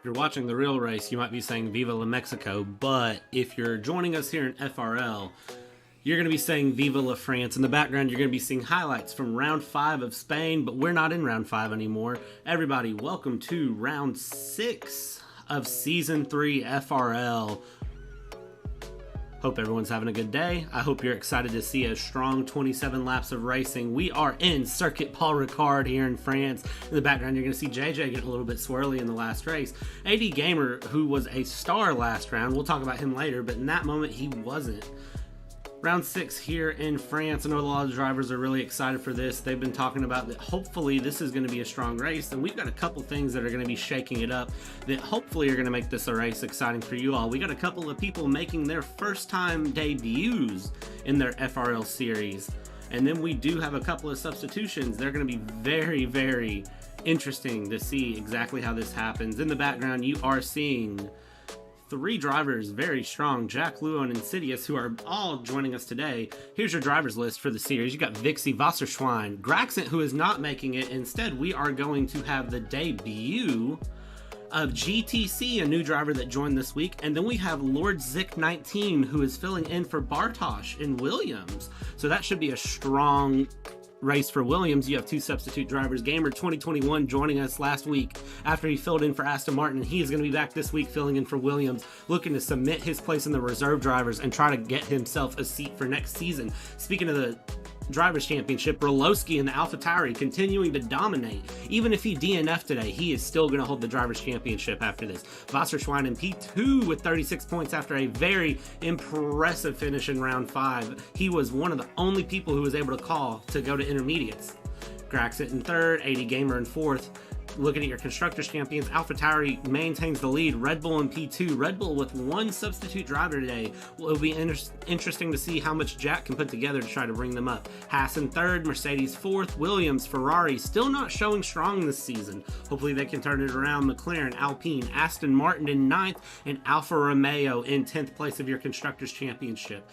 If you're watching the real race, you might be saying Viva la Mexico, but if you're joining us here in FRL, you're going to be saying Viva la France. In the background, you're going to be seeing highlights from round 5 of Spain, but we're not in round 5 anymore. Everybody, welcome to round 6 of season 3 FRL. Hope everyone's having a good day. I hope you're excited to see a strong 27 laps of racing. We are in Circuit Paul Ricard here in France. In the background, you're going to see Dżej Dżej get a little bit swirly in the last race. AD Gamer, who was a star last round, we'll talk about him later, but in that moment, he wasn't. Round 6 here in France. I know a lot of the drivers are really excited for this. They've been talking about that hopefully this is going to be a strong race, and we've got a couple things that are going to be shaking it up that hopefully are going to make this a race exciting for you all. We got a couple of people making their first time debuts in their FRL series, and then we do have a couple of substitutions. They're going to be very, very interesting to see exactly how this happens. In the background, you are seeing 3 drivers very strong, Jack, Luo, and Insidious, who are all joining us today. Here's your drivers list for the series. You got Vixie, Wasserschwein, Graxent, who is not making it. Instead, we are going to have the debut of GTC, a new driver that joined this week. And then we have Lord Zik 19, who is filling in for BartheZ in Williams. So that should be a strong race for Williams. You have 2 substitute drivers. Gamer 2021 joining us last week after he filled in for Aston Martin, and he is going to be back this week filling in for Williams, looking to cement his place in the reserve drivers and try to get himself a seat for next season. Speaking of the Drivers' Championship, RoLoSky and the Alpha Tauri continuing to dominate. Even if he DNF'd today, he is still going to hold the Drivers' Championship after this. Wasserschwein in P2 with 36 points after a very impressive finish in round 5. He was one of the only people who was able to call to go to intermediates. Graxent in 3rd, AD Gamer in 4th. Looking at your Constructors Champions, Alpha Tauri maintains the lead. Red Bull in P2. Red Bull with 1 substitute driver today. Well, it'll be interesting to see how much Jack can put together to try to bring them up. Haas in 3rd, Mercedes 4th, Williams, Ferrari still not showing strong this season. Hopefully they can turn it around. McLaren, Alpine, Aston Martin in 9th, and Alfa Romeo in 10th place of your Constructors Championship.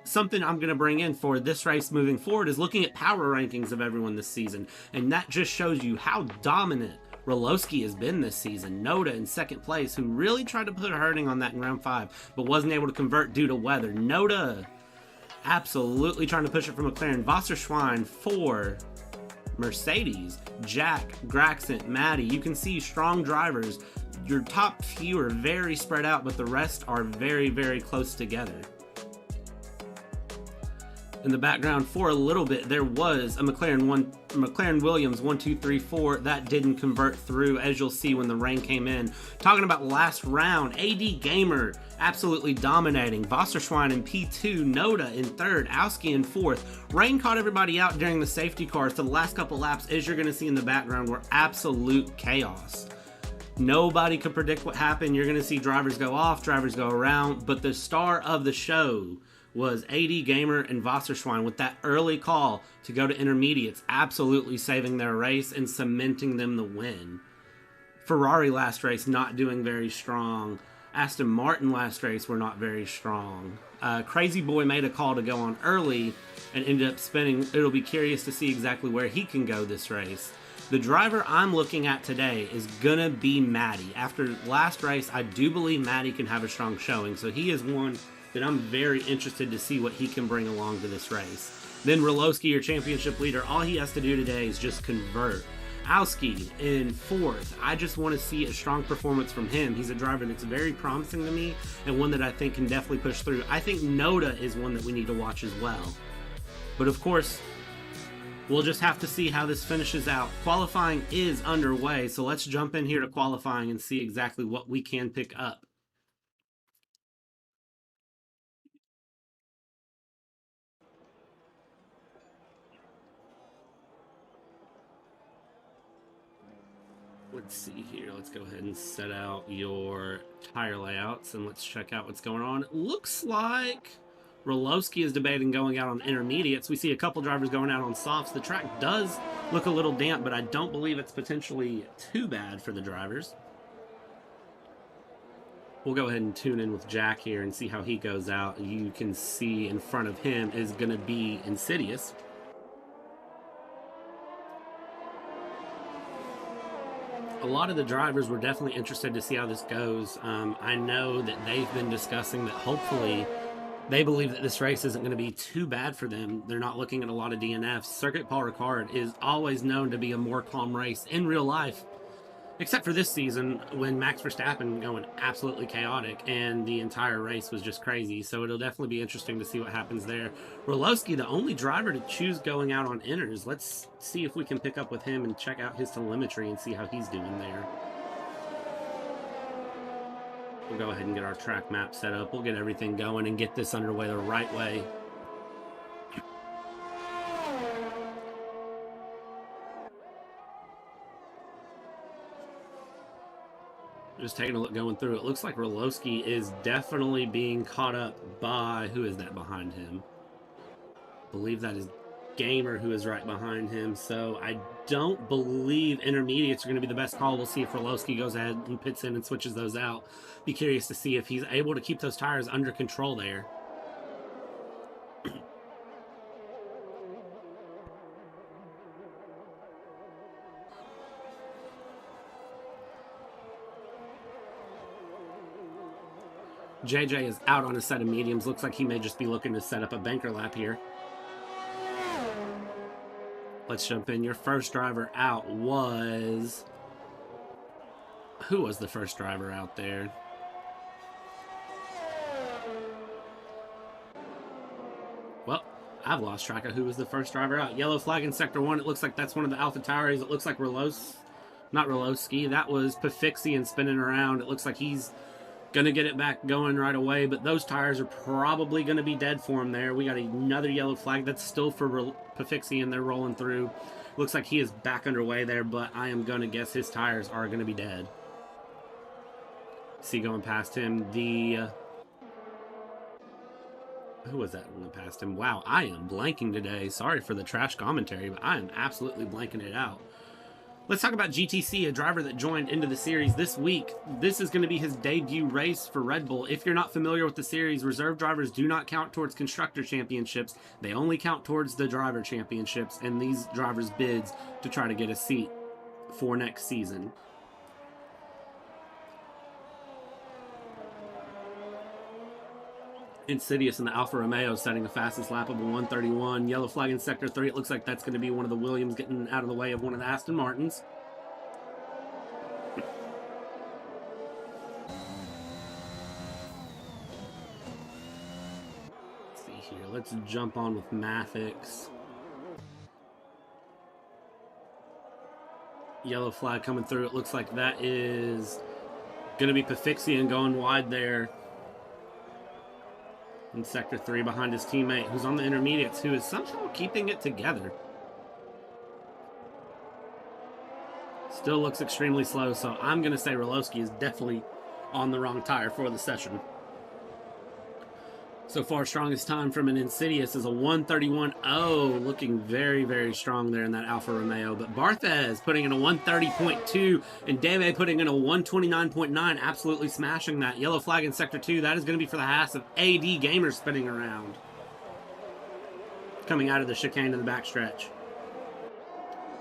Something I'm going to bring in for this race moving forward is looking at power rankings of everyone this season, and that just shows you how dominant RoLoSky has been this season. Noda in 2nd place, who really tried to put a hurting on that in round 5, but wasn't able to convert due to weather. Noda absolutely trying to push it for McLaren. Wasserschwein for Mercedes. Jack, Graxent, Maddie. You can see strong drivers. Your top few are very spread out, but the rest are very, very close together. In the background for a little bit, there was a McLaren Williams 1, 2, 3, 4 that didn't convert through, as you'll see when the rain came in. Talking about last round, AD Gamer absolutely dominating. Wasserschwein in P2, Noda in 3rd, Owski in 4th. Rain caught everybody out during the safety cars, so the last couple laps, as you're going to see in the background, were absolute chaos. Nobody could predict what happened. You're going to see drivers go off, drivers go around, but the star of the show was AD Gamer and Wasserschwein with that early call to go to intermediates, absolutely saving their race and cementing them the win. Ferrari last race not doing very strong. Aston Martin last race were not very strong. Crazy Boy made a call to go on early and ended up spinning. It'll be curious to see exactly where he can go this race. The driver I'm looking at today is gonna be Maddie. After last race, I do believe Maddie can have a strong showing, so he is one that I'm very interested to see what he can bring along to this race. Then RoLoSky, your championship leader, all he has to do today is just convert. Owski in 4th. I just want to see a strong performance from him. He's a driver that's very promising to me and one that I think can definitely push through. I think Noda is one that we need to watch as well. But of course, we'll just have to see how this finishes out. Qualifying is underway, so let's jump in here to qualifying and see exactly what we can pick up. Let's see here. Let's go ahead and set out your tire layouts and let's check out what's going on. It looks like RoLoSky is debating going out on intermediates. We see a couple drivers going out on softs. The track does look a little damp, but I don't believe it's potentially too bad for the drivers. We'll go ahead and tune in with Jack here and see how he goes out. You can see in front of him is going to be Insidious. a lot of the drivers were definitely interested to see how this goes. I know that they've been discussing that hopefully they believe that this race isn't going to be too bad for them. They're not looking at a lot of DNFs. Circuit Paul Ricard is always known to be a more calm race in real life, except for this season when Max Verstappen going absolutely chaotic and the entire race was just crazy. So it'll definitely be interesting to see what happens there. RoLoSky, the only driver to choose going out on inners. Let's see if we can pick up with him and check out his telemetry and see how he's doing there. We'll go ahead and get our track map set up. We'll get everything going and get this underway the right way. Just taking a look going through, it looks like RoLoSky is definitely being caught up by, who is that behind him? I believe that is Gamer, who is right behind him. So I don't believe intermediates are going to be the best call. We'll see if RoLoSky goes ahead and pits in and switches those out. Be curious to see if he's able to keep those tires under control there. Dżej Dżej is out on a set of mediums. Looks like he may just be looking to set up a banker lap here. Let's jump in. Your first driver out was... Who was the first driver out there? Well, I've lost track of who was the first driver out. Yellow flag in Sector 1. It looks like that's one of the Alpha Tauris. It looks like not RoLoSky. That was Foxxxes spinning around. It looks like he's going to get it back going right away, but those tires are probably going to be dead for him there. We got another yellow flag that's still for Foxxxes, and they're rolling through. Looks like he is back underway there, but I am going to guess his tires are going to be dead. See going past him, who was that going past him? Wow, I am blanking today. Sorry for the trash commentary, but I am absolutely blanking it out. Let's talk about GTC, a driver that joined into the series this week. This is going to be his debut race for Red Bull. If you're not familiar with the series, reserve drivers do not count towards constructor championships. They only count towards the driver championships and these drivers' bids to try to get a seat for next season. Insidious in the Alfa Romeo setting the fastest lap of a 1:31. Yellow flag in Sector 3. It looks like that's going to be one of the Williams getting out of the way of one of the Aston Martins. Let's see here. Let's jump on with Mathix. Yellow flag coming through. It looks like that is going to be Foxxxes going wide there in Sector 3 behind his teammate who's on the intermediates, who is somehow keeping it together. Still looks extremely slow, so I'm going to say RoLoSky is definitely on the wrong tire for the session. So far, strongest time from an Insidious is a 1:31.0, looking very, very strong there in that Alfa Romeo. But BartheZ putting in a 1:30.2, and Djej putting in a 1:29.9, absolutely smashing that. Yellow flag in Sector 2, that is going to be for the Haas of AD Gamer spinning around. Coming out of the chicane in the backstretch.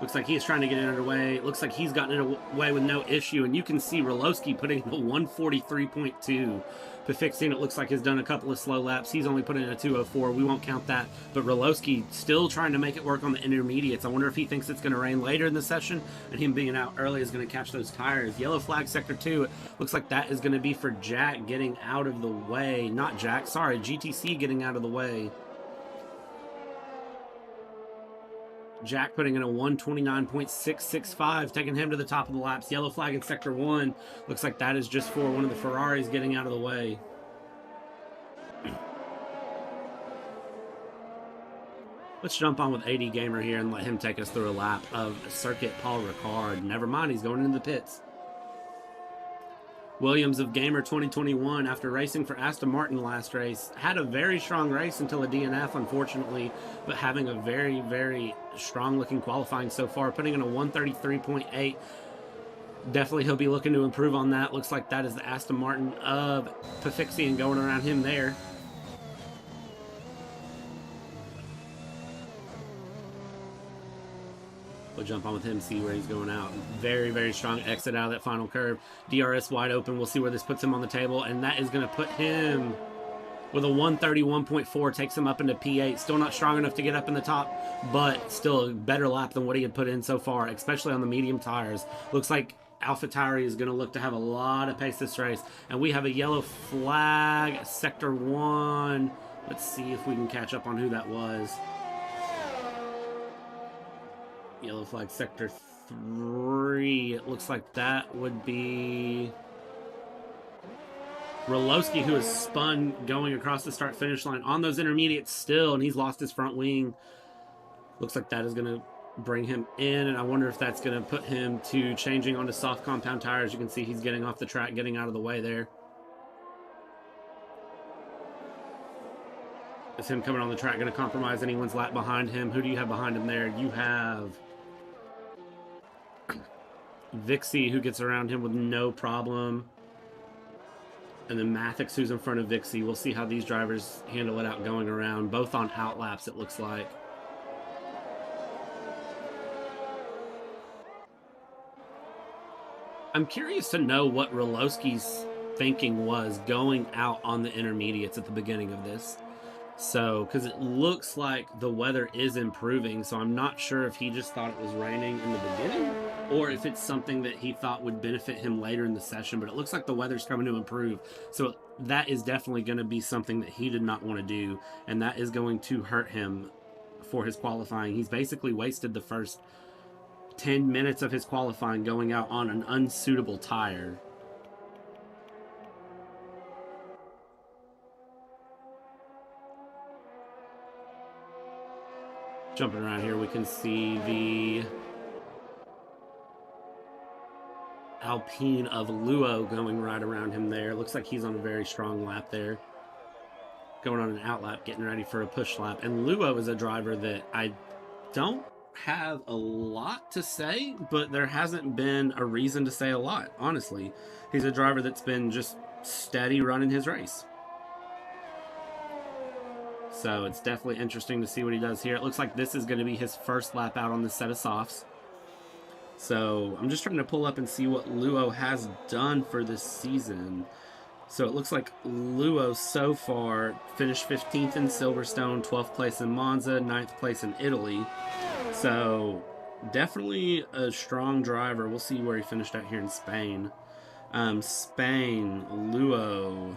Looks like he's trying to get it underway. Looks like he's gotten it away with no issue, and you can see RoLoSky putting in a 1:43.2. Foxxxes, it looks like, has done a couple of slow laps. He's only put in a 2:04. We won't count that. But RoLoSky still trying to make it work on the intermediates. I wonder if he thinks it's going to rain later in the session, and him being out early is going to catch those tires. Yellow flag Sector 2. It looks like that is going to be for Jack getting out of the way. Not Jack, sorry, GTC getting out of the way. Jack putting in a 1:29.665, taking him to the top of the laps. Yellow flag in Sector 1. Looks like that is just for one of the Ferraris getting out of the way. Let's jump on with AD Gamer here and let him take us through a lap of Circuit Paul Ricard. Never mind, he's going into the pits. Williams of Gamer 2021, after racing for Aston Martin last race, had a very strong race until a DNF, unfortunately, but having a very, very strong-looking qualifying so far, putting in a 1:33.8. Definitely he'll be looking to improve on that. Looks like that is the Aston Martin of Foxxxes and going around him there. We'll jump on with him, see where he's going out. Very, very strong exit out of that final curve. DRS wide open. We'll see where this puts him on the table, and that is going to put him with a 131.4, takes him up into P8. Still not strong enough to get up in the top, but still a better lap than what he had put in so far, especially on the medium tires. Looks like Alpha Tauri is going to look to have a lot of pace this race, and we have a yellow flag, Sector 1. Let's see if we can catch up on who that was. Yellow flag, Sector 3. It looks like that would be RoLoSky, who has spun going across the start-finish line on those intermediates still, and he's lost his front wing. Looks like that is going to bring him in, and I wonder if that's going to put him to changing onto soft compound tires. You can see he's getting off the track, getting out of the way there. Is him coming on the track going to compromise anyone's lap behind him? Who do you have behind him there? You have Vixie, who gets around him with no problem. And then Mathix, who's in front of Vixie. We'll see how these drivers handle it out going around. Both on outlaps, it looks like. I'm curious to know what RoLoSky's thinking was going out on the intermediates at the beginning of this. So, because it looks like the weather is improving, so I'm not sure if he just thought it was raining in the beginning or if it's something that he thought would benefit him later in the session, but it looks like the weather's coming to improve. So that is definitely going to be something that he did not want to do, and that is going to hurt him for his qualifying. He's basically wasted the first 10 minutes of his qualifying going out on an unsuitable tire. Jumping around here, we can see the Alpine of Luo going right around him there. Looks like he's on a very strong lap there. Going on an outlap, getting ready for a push lap. And Luo is a driver that I don't have a lot to say, but there hasn't been a reason to say a lot, honestly. He's a driver that's been just steady running his race. So it's definitely interesting to see what he does here. It looks like this is going to be his first lap out on this set of softs. So I'm just trying to pull up and see what Luo has done for this season. So it looks like Luo so far finished 15th in Silverstone, 12th place in Monza, 9th place in Italy. So definitely a strong driver. We'll see where he finished out here in Spain. Spain, Luo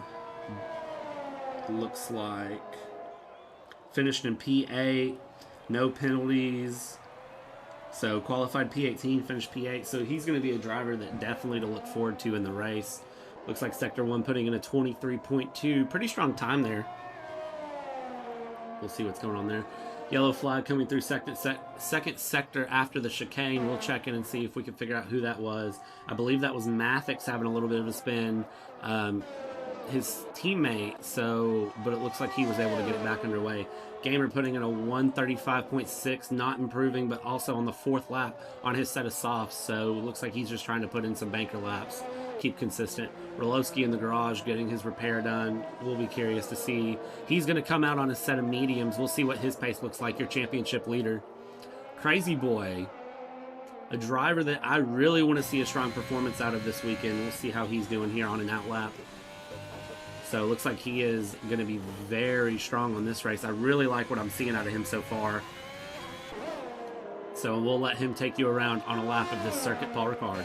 looks like finished in P8, no penalties. So qualified P18, finished P8. So he's going to be a driver that definitely to look forward to in the race. Looks like Sector 1 putting in a 23.2. Pretty strong time there. We'll see what's going on there. Yellow flag coming through second sector after the chicane. We'll check in and see if we can figure out who that was. I believe that was Mathix having a little bit of a spin. His teammate, but it looks like he was able to get it back underway. Gamer putting in a 135.6, not improving, but also on the 4th lap on his set of softs. So it looks like he's just trying to put in some banker laps, keep consistent. RoLoSky in the garage getting his repair done. We'll be curious to see. He's going to come out on a set of mediums. We'll see what his pace looks like, your championship leader. Crazy Boy, a driver that I really want to see a strong performance out of this weekend. We'll see how he's doing here on an outlap. So it looks like he is going to be very strong on this race. I really like what I'm seeing out of him so far. So we'll let him take you around on a lap of this circuit, Paul Ricard.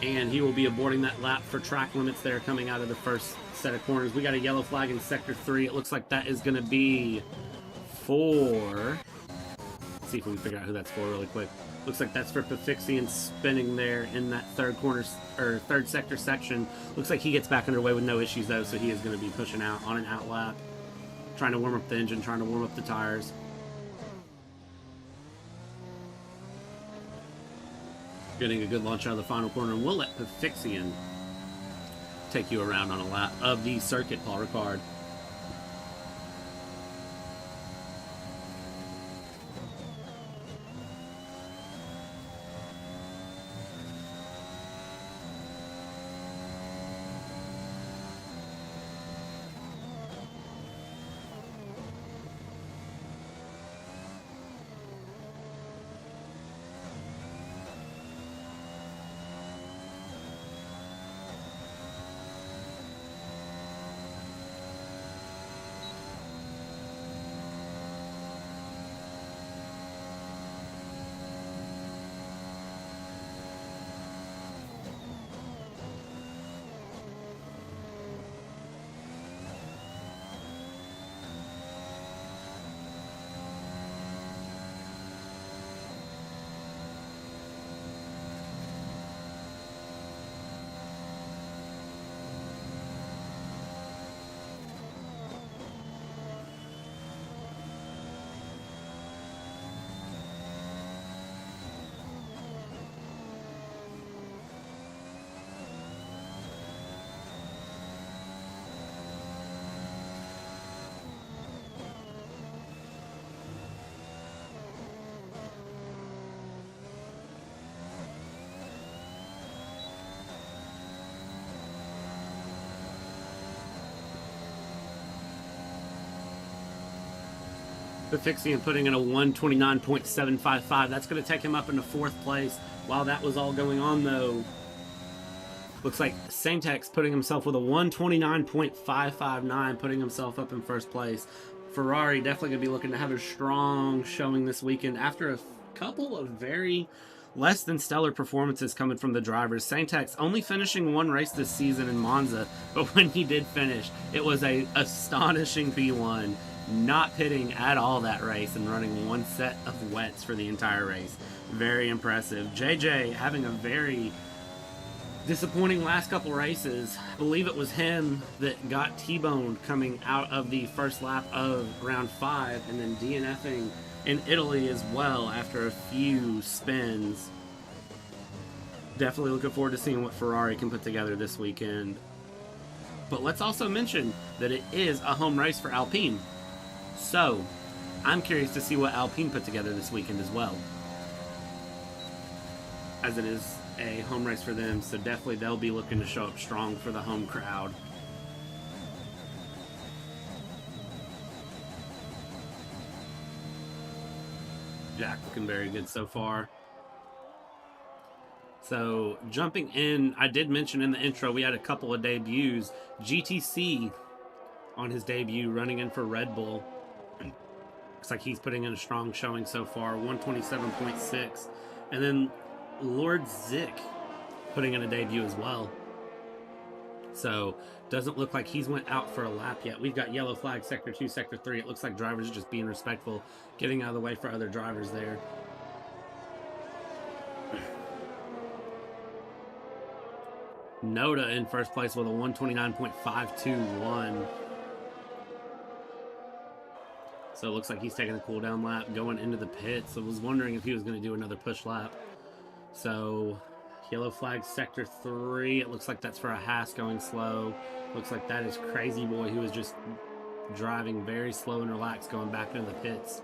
And he will be aborting that lap for track limits there coming out of the first set of corners. We got a yellow flag in Sector 3. It looks like that is going to be for... Let's see if we can figure out who that's for really quick. Looks like that's for Foxxxes spinning there in that third sector section. Looks like he gets back underway with no issues though, so he is going to be pushing out on an outlap. Trying to warm up the engine, trying to warm up the tires. Getting a good launch out of the final corner, and we'll let Foxxxes take you around on a lap of the circuit, Paul Ricard. Foxxxes putting in a 129.755. That's going to take him up into 4th place. While that was all going on, though, looks like Saintex putting himself with a 129.559, putting himself up in 1st place. Ferrari definitely going to be looking to have a strong showing this weekend after a couple of very less than stellar performances coming from the drivers. Saintex only finishing 1 race this season in Monza, but when he did finish, it was a astonishing P1, not pitting at all that race and running 1 set of wets for the entire race. Very impressive. Dżej Dżej having a very disappointing last couple races. I believe it was him that got T-boned coming out of the first lap of round 5 and then DNFing in Italy as well after a few spins. Definitely looking forward to seeing what Ferrari can put together this weekend. But let's also mention that it is a home race for Alpine. So, I'm curious to see what Alpine put together this weekend as well, as it is a home race for them, so definitely they'll be looking to show up strong for the home crowd. Jack looking very good so far. So jumping in, I did mention in the intro we had a couple of debuts. GTC on his debut running in for Red Bull. Looks like he's putting in a strong showing so far, 127.6. And then Lord Zick putting in a debut as well. So doesn't look like he's went out for a lap yet. We've got yellow flag, sector 2, sector 3. It looks like drivers are just being respectful, getting out of the way for other drivers there. Noda in 1st place with a 129.521. So it looks like he's taking a cool down lap going into the pits. I was wondering if he was going to do another push lap. So yellow flag, sector 3. It looks like that's for a Haas going slow. Looks like that is Crazy Boy, who is just driving very slow and relaxed going back into the pits.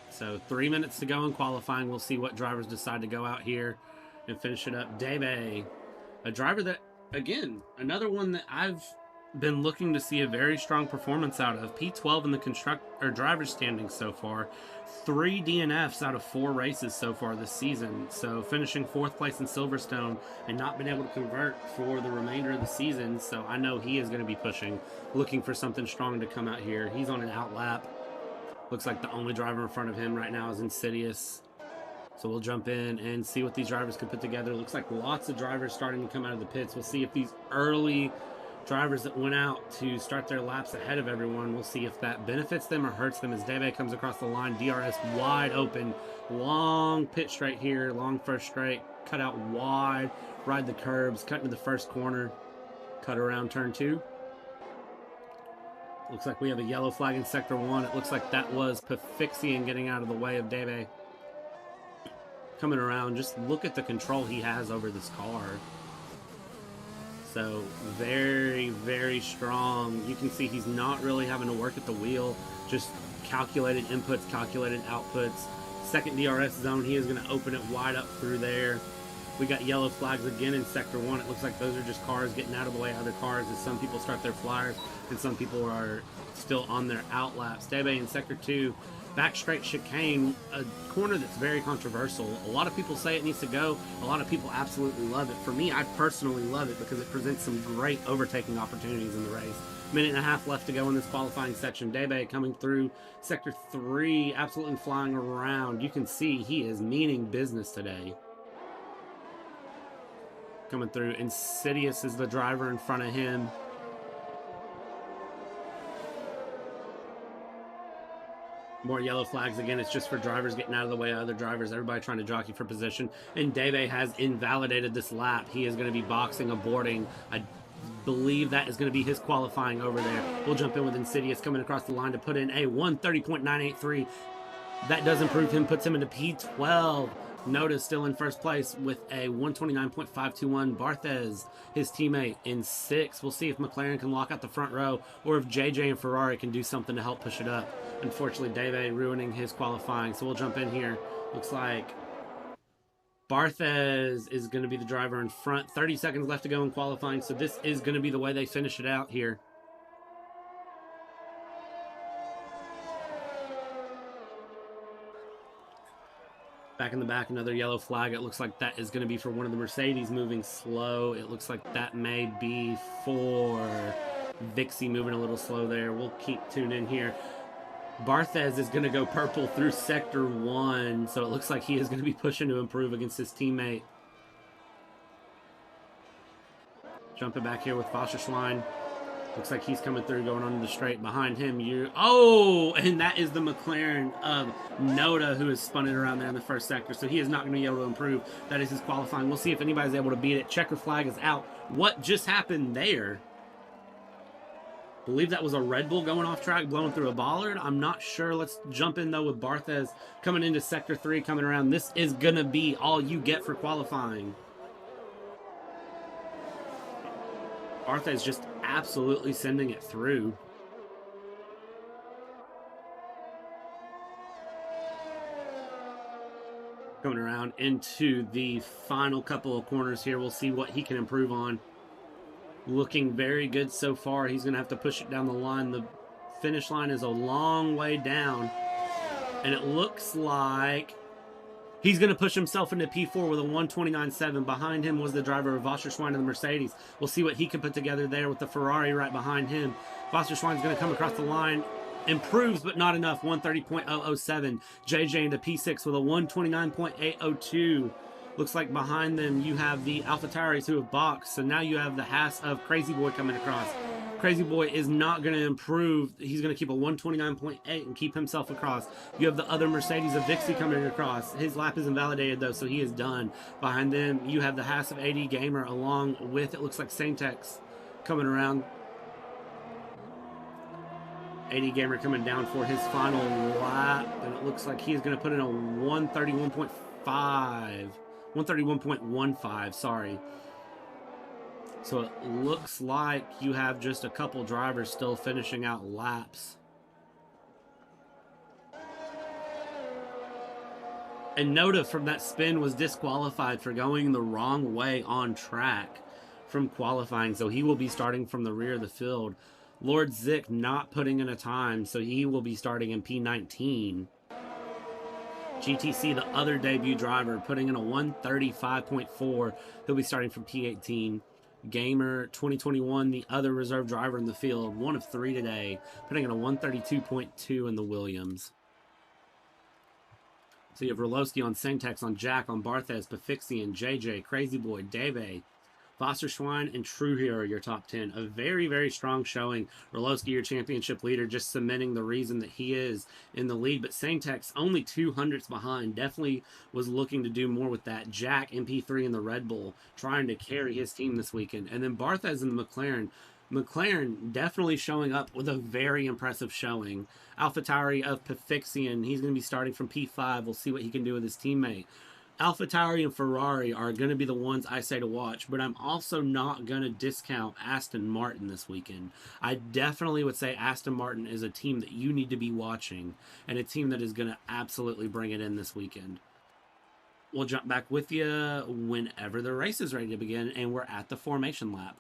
So 3 minutes to go in qualifying. We'll see what drivers decide to go out here and finish it up. Dżej Dżej, a driver that, again, another one that I've been looking to see a very strong performance out of. P12 in the driver's standings so far. 3 DNFs out of 4 races so far this season. So finishing 4th place in Silverstone and not been able to convert for the remainder of the season. So I know he is going to be pushing, looking for something strong to come out here. He's on an out lap. Looks like the only driver in front of him right now is Insidious. So we'll jump in and see what these drivers can put together. Looks like lots of drivers starting to come out of the pits. We'll see if these early drivers that went out to start their laps ahead of everyone, we'll see if that benefits them or hurts them as Dżej Dżej comes across the line. DRS wide open. Long pit straight here. Long first straight. Cut out wide. Ride the curbs. Cut into the first corner. Cut around turn 2. Looks like we have a yellow flag in sector 1. It looks like that was Foxxxes getting out of the way of Dżej Dżej. Coming around. Just look at the control he has over this car. So very, very strong. You can see he's not really having to work at the wheel. Just calculated inputs, calculated outputs. Second DRS zone, he is going to open it wide up through there. We got yellow flags again in sector 1. It looks like those are just cars getting out of the way of other cars as some people start their flyers and some people are still on their out laps. Dżej Dżej in sector 2. Back straight chicane, a corner that's very controversial. A lot of people say it needs to go. A lot of people absolutely love it. For me, I personally love it because it presents some great overtaking opportunities in the race. Minute and a half left to go in this qualifying section. Dżej Dżej coming through sector 3, absolutely flying around. You can see he is meaning business today. Coming through. Insidious is the driver in front of him. More yellow flags again. It's just for drivers getting out of the way of other drivers. Everybody trying to jockey for position. And Dżej Dżej has invalidated this lap. He is going to be boxing, aborting. I believe that is going to be his qualifying over there. We'll jump in with Insidious coming across the line to put in a 130.983. That does improve him, puts him into P12. Noda still in first place with a 129.521. BartheZ, his teammate, in 6th. We'll see if McLaren can lock out the front row or if Dżej Dżej and Ferrari can do something to help push it up. Unfortunately, Dżej Dżej ruining his qualifying, so we'll jump in here. Looks like BartheZ is going to be the driver in front. 30 seconds left to go in qualifying, so this is going to be the way they finish it out here. Back in the back, another yellow flag. It looks like that is going to be for one of the Mercedes moving slow. It looks like that may be for Vixie moving a little slow there. We'll keep tuning in here. BartheZ is going to go purple through Sector 1, so it looks like he is going to be pushing to improve against his teammate. Jumping back here with Foxxxes. Looks like he's coming through, going on the straight. Behind him, oh, and that is the McLaren of Noda, who has spun it around there in the first sector, so he is not going to be able to improve. That is his qualifying. We'll see if anybody's able to beat it. Checker flag is out. What just happened there? Believe that was a Red Bull going off track, blowing through a bollard. I'm not sure. Let's jump in, though, with BartheZ coming into Sector 3, coming around. This is going to be all you get for qualifying. BartheZ just absolutely sending it through. Coming around into the final couple of corners here. We'll see what he can improve on. Looking very good so far. He's going to have to push it down the line. The finish line is a long way down. And it looks like he's going to push himself into P4 with a 129.7. Behind him was the driver of Foxxxes and the Mercedes. We'll see what he can put together there with the Ferrari right behind him. Foxxxes is going to come across the line. Improves, but not enough. 130.007. Dżej Dżej into P6 with a 129.802. Looks like behind them you have the Alpha Tauris who have boxed. So now you have the Haas of Crazy Boy coming across. Crazy Boy is not going to improve. He's going to keep a 129.8 and keep himself across. You have the other Mercedes of Vixie coming across. His lap is invalidated, though, so he is done. Behind them, you have the Haas of AD Gamer along with, it looks like, Saintex coming around. AD Gamer coming down for his final lap, and it looks like he is going to put in a 131.5. 131.15, sorry. So it looks like you have just a couple drivers still finishing out laps. And Noda from that spin was disqualified for going the wrong way on track from qualifying, so he will be starting from the rear of the field. Lord Zick not putting in a time, so he will be starting in P19. GTC, the other debut driver, putting in a 135.4. He'll be starting from P18. Gamer 2021, the other reserve driver in the field, one of 3 today, putting in a 132.2 in the Williams. So you have RoLoSky on Saintex, on Jack, on BartheZ, Pafixian, Dżej Dżej, Crazy Boy, Dave, Foxxxes and TrueHERO, your top 10. A very, very strong showing. RoLoSky, your championship leader, just cementing the reason that he is in the lead. But Saintex only 200ths behind. Definitely was looking to do more with that. Jack, MP3 in the Red Bull, trying to carry his team this weekend. And then BartheZ in the McLaren. McLaren definitely showing up with a very impressive showing. Alpha Tauri of Pafixian, he's going to be starting from P5. We'll see what he can do with his teammate. Alpha Tauri and Ferrari are going to be the ones I say to watch, but I'm also not going to discount Aston Martin this weekend. I definitely would say Aston Martin is a team that you need to be watching, and a team that is going to absolutely bring it in this weekend. We'll jump back with you whenever the race is ready to begin, and we're at the formation lap.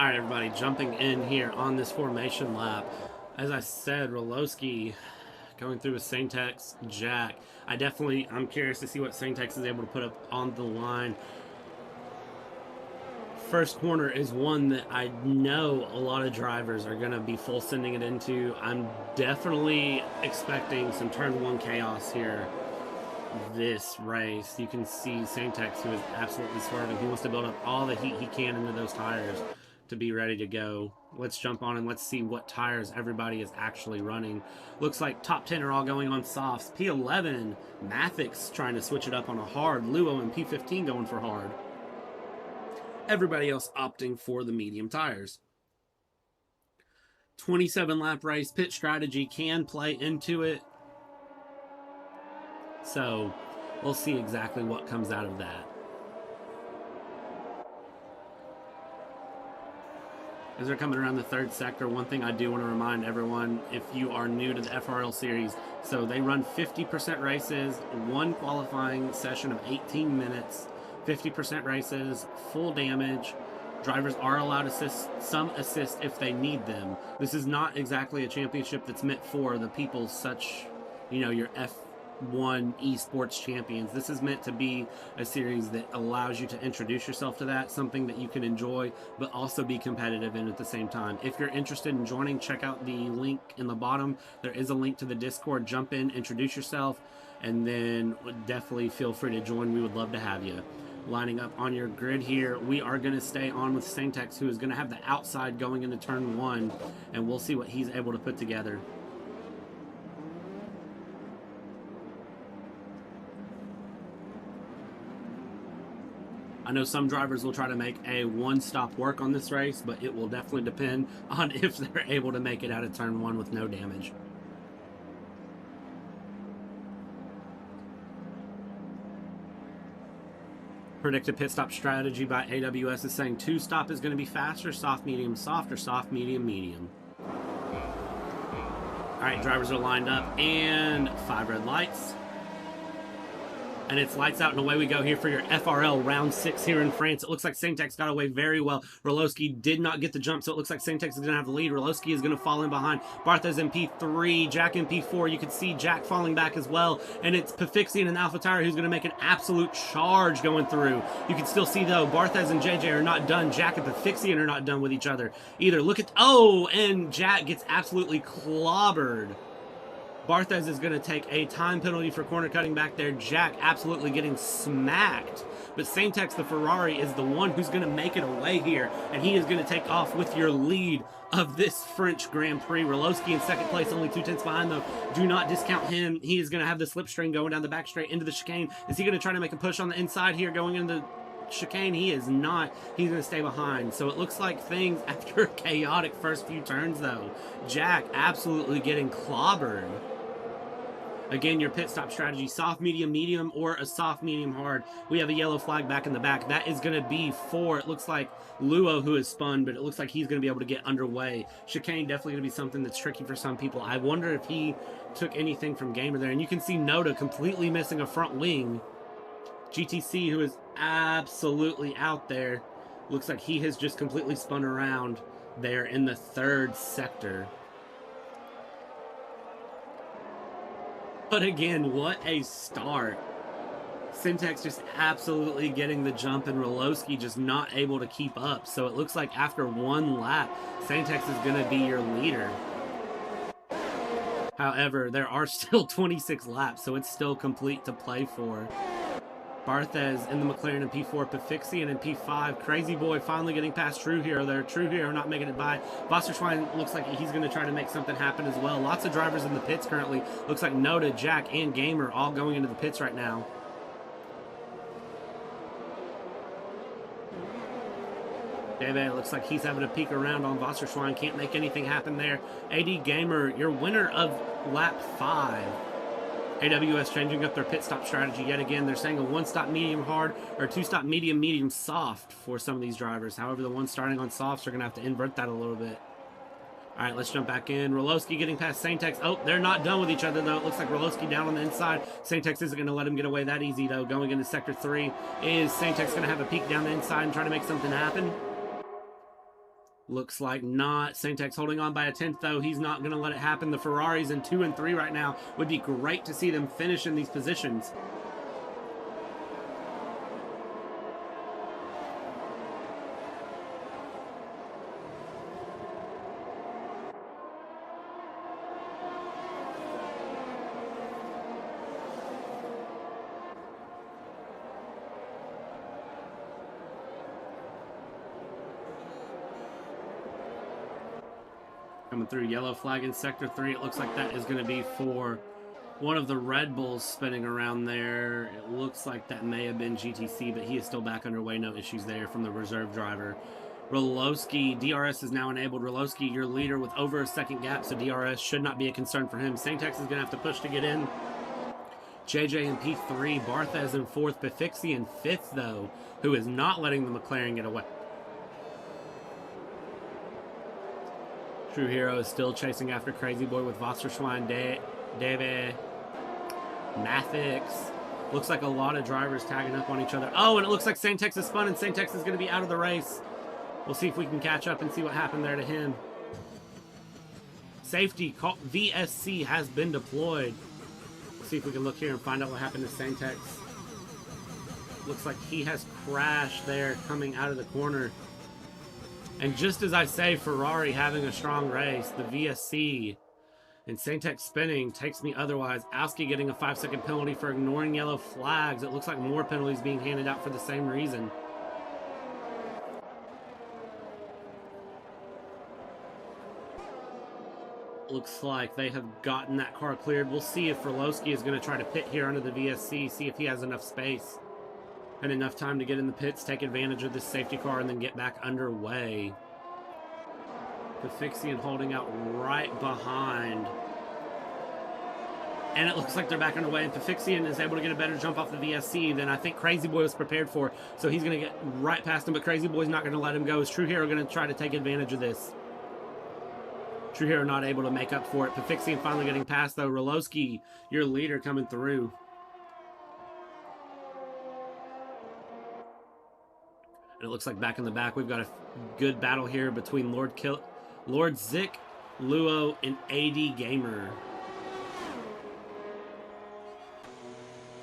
All right, everybody, jumping in here on this formation lap. As I said, RoLoSky going through with Saintex, Jack. I'm curious to see what Saintex is able to put up on the line. First corner is one that I know a lot of drivers are going to be full sending it into. I'm definitely expecting some turn one chaos here this race. You can see Saintex, who is absolutely swerving. He wants to build up all the heat he can into those tires to be ready to go. Let's jump on and let's see what tires everybody is actually running. Looks like top 10 are all going on softs. P11, Mathix trying to switch it up on a hard. Luo and P15 going for hard. Everybody else opting for the medium tires. 27 lap race. Pit strategy can play into it. So we'll see exactly what comes out of that. As they're coming around the third sector, one thing I do want to remind everyone, if you are new to the FRL series, so they run 50% races, one qualifying session of 18 minutes, 50% races, full damage. Drivers are allowed some assist if they need them. This is not exactly a championship that's meant for the people such, your F1 esports champions. This is meant to be a series that allows you to introduce yourself to that, something that you can enjoy, but also be competitive in at the same time. If you're interested in joining, check out the link in the bottom. There is a link to the Discord. Jump in, introduce yourself, and then definitely feel free to join. We would love to have you. Lining up on your grid here, we are going to stay on with Saintex, who is going to have the outside going into turn one, and we'll see what he's able to put together. I know some drivers will try to make a one-stop work on this race, but it will definitely depend on if they're able to make it out of turn one with no damage. Predicted pit stop strategy by AWS is saying two stop is going to be faster, soft, medium, soft, or soft, medium, medium. All right, drivers are lined up, and 5 red lights. And it's lights out and away we go here for your FRL round 6 here in France. It looks like Saintex got away very well. RoLoSky did not get the jump, so it looks like Saintex is going to have the lead. RoLoSky is going to fall in behind. BartheZ in P3, Jack in P4. You can see Jack falling back as well. And it's Foxxxes and Alpha Tauri who's going to make an absolute charge going through. You can still see, though, BartheZ and Dżej Dżej are not done. Jack and Foxxxes are not done with each other either. Look at, and Jack gets absolutely clobbered. BartheZ is going to take a time penalty for corner cutting back there. Jack absolutely getting smacked. But Saintex, the Ferrari, is the one who's going to make it away here. And he is going to take off with your lead of this French Grand Prix. RoLoSky in second place, only 2/10 behind, though. Do not discount him. He is going to have the slipstream going down the back straight into the chicane. Is he going to try to make a push on the inside here going into chicane? He is not. He's going to stay behind. So it looks like things after a chaotic first few turns, though. Jack absolutely getting clobbered. Again, your pit stop strategy, soft, medium, medium, or a soft, medium, hard. We have a yellow flag back in the back. That is going to be for, it looks like, Luo, who is spun, but it looks like he's going to be able to get underway. Chicane definitely going to be something that's tricky for some people. I wonder if he took anything from Gamer there. And you can see Noda completely missing a front wing. GTC, who is absolutely out there, looks like he has just completely spun around there in the third sector. But again, what a start. Saintex just absolutely getting the jump, and RoLoSky just not able to keep up. So it looks like after one lap, Saintex is going to be your leader. However, there are still 26 laps, so it's still complete to play for. BartheZ in the McLaren in P4, Foxxxes in P5. Crazy Boy finally getting past TrueHERO there. TrueHERO not making it by. Wasserschwein looks like he's going to try to make something happen as well. Lots of drivers in the pits currently. Looks like Noda, Jack, and Gamer all going into the pits right now. Dave looks like he's having a peek around on Wasserschwein. Can't make anything happen there. AD Gamer, your winner of lap 5. AWS changing up their pit stop strategy yet again. They're saying a one-stop medium hard or two-stop medium medium soft for some of these drivers. However, the ones starting on softs are going to have to invert that a little bit. All right, let's jump back in. RoLoSky getting past Saintex. Oh, they're not done with each other, though. It looks like RoLoSky down on the inside. Saintex isn't going to let him get away that easy, though. Going into Sector 3. Is Saintex going to have a peek down the inside and try to make something happen? Looks like not. Saintex holding on by a 10th, though. He's not going to let it happen. The Ferraris in 2 and 3 right now. Would be great to see them finish in these positions. Coming through, yellow flag in Sector 3. It looks like that is going to be for one of the Red Bulls spinning around there. It looks like that may have been GTC, but he is still back underway. No issues there from the reserve driver. RoLoSky, DRS is now enabled. RoLoSky, your leader with over a second gap, so DRS should not be a concern for him. Saintex is going to have to push to get in. Dżej Dżej in P3, BartheZ in 4th, Foxxxes in 5th, though, who is not letting the McLaren get away. TrueHERO is still chasing after Crazy Boy with Wasserschwein, Dave, Mathix. Looks like a lot of drivers tagging up on each other. Oh, and it looks like Saintex is spun, and Saintex is going to be out of the race. We'll see if we can catch up and see what happened there to him. Safety, VSC has been deployed. Let's see if we can look here and find out what happened to Saintex. Looks like he has crashed there coming out of the corner. And just as I say, Ferrari having a strong race, the VSC and Saintex spinning takes me otherwise. Alski getting a 5-second penalty for ignoring yellow flags. It looks like more penalties being handed out for the same reason. Looks like they have gotten that car cleared. We'll see if RoLoSky is going to try to pit here under the VSC, see if he has enough space and enough time to get in the pits, take advantage of this safety car, and then get back underway. Foxxxes holding out right behind. And it looks like they're back underway, and Foxxxes is able to get a better jump off the VSC than I think Crazy Boy was prepared for. So he's going to get right past him, but Crazy Boy's not going to let him go. Is TrueHERO going to try to take advantage of this? TrueHERO not able to make up for it. Foxxxes finally getting past, though. RoLoSky, your leader, coming through. And it looks like back in the back, we've got a good battle here between Lord Zick, Luo, and AD Gamer.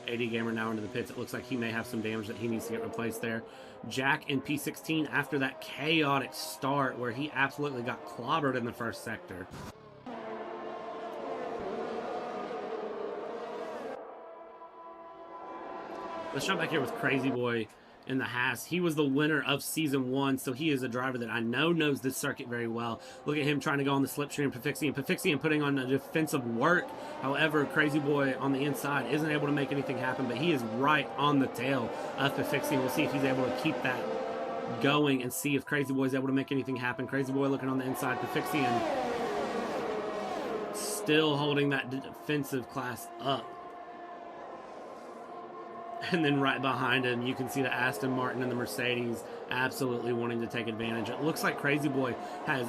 AD Gamer now into the pits. It looks like he may have some damage that he needs to get replaced there. Jack in P16 after that chaotic start where he absolutely got clobbered in the first sector. Let's jump back here with Crazy Boy in the Haas. He was the winner of Season 1, so he is a driver that I know knows this circuit very well. Look at him trying to go on the slipstream. Foxxxes putting on a defensive work. However, Crazy Boy on the inside isn't able to make anything happen, but he is right on the tail of Foxxxes. We'll see if he's able to keep that going and see if Crazy Boy is able to make anything happen. Crazy Boy looking on the inside. Foxxxes still holding that defensive class up. And then right behind him, you can see the Aston Martin and the Mercedes absolutely wanting to take advantage. It looks like Crazy Boy has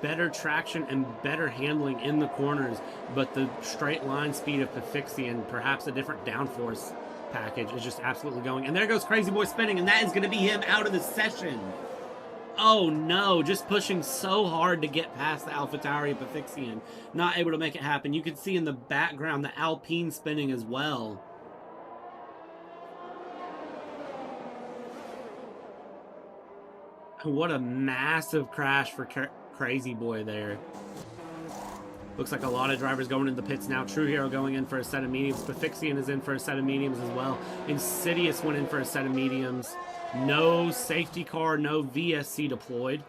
better traction and better handling in the corners, but the straight line speed of Foxxxes and perhaps a different downforce package is just absolutely going. And there goes Crazy Boy spinning, and that is going to be him out of the session. Oh no, just pushing so hard to get past the Alpha Tauri and Foxxxes, not able to make it happen. You can see in the background the Alpine spinning as well. What a massive crash for Crazy Boy there. Looks like a lot of drivers going into the pits now. TrueHERO going in for a set of mediums. Foxxxes is in for a set of mediums as well. Insidious went in for a set of mediums. No safety car, no VSC deployed.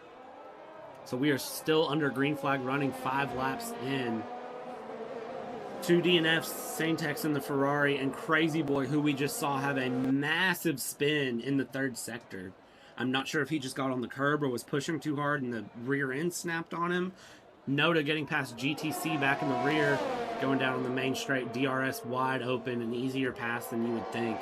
So we are still under green flag running 5 laps in. 2 DNFs, Saintex in the Ferrari, and Crazy Boy, who we just saw have a massive spin in the 3rd sector. I'm not sure if he just got on the curb or was pushing too hard and the rear end snapped on him. Noda getting past GTC back in the rear, going down on the main straight. DRS wide open, an easier pass than you would think.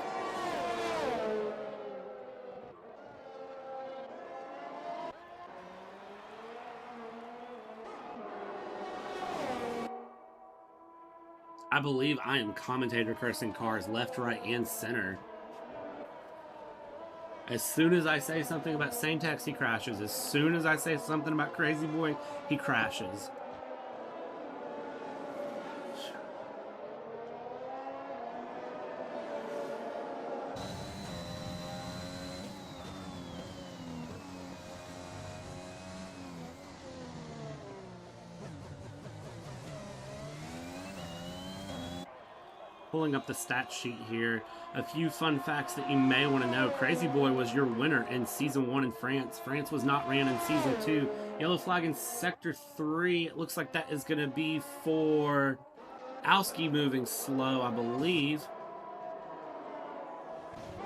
I believe I am commentator cursing cars left, right, and center. As soon as I say something about Saintex, he crashes. As soon as I say something about Crazy Boy, he crashes. Pulling up the stat sheet here, a few fun facts that you may want to know. Crazy Boy was your winner in Season 1 in France. France was not ran in Season 2. Yellow flag in Sector 3. It looks like that is going to be for Alski moving slow, I believe.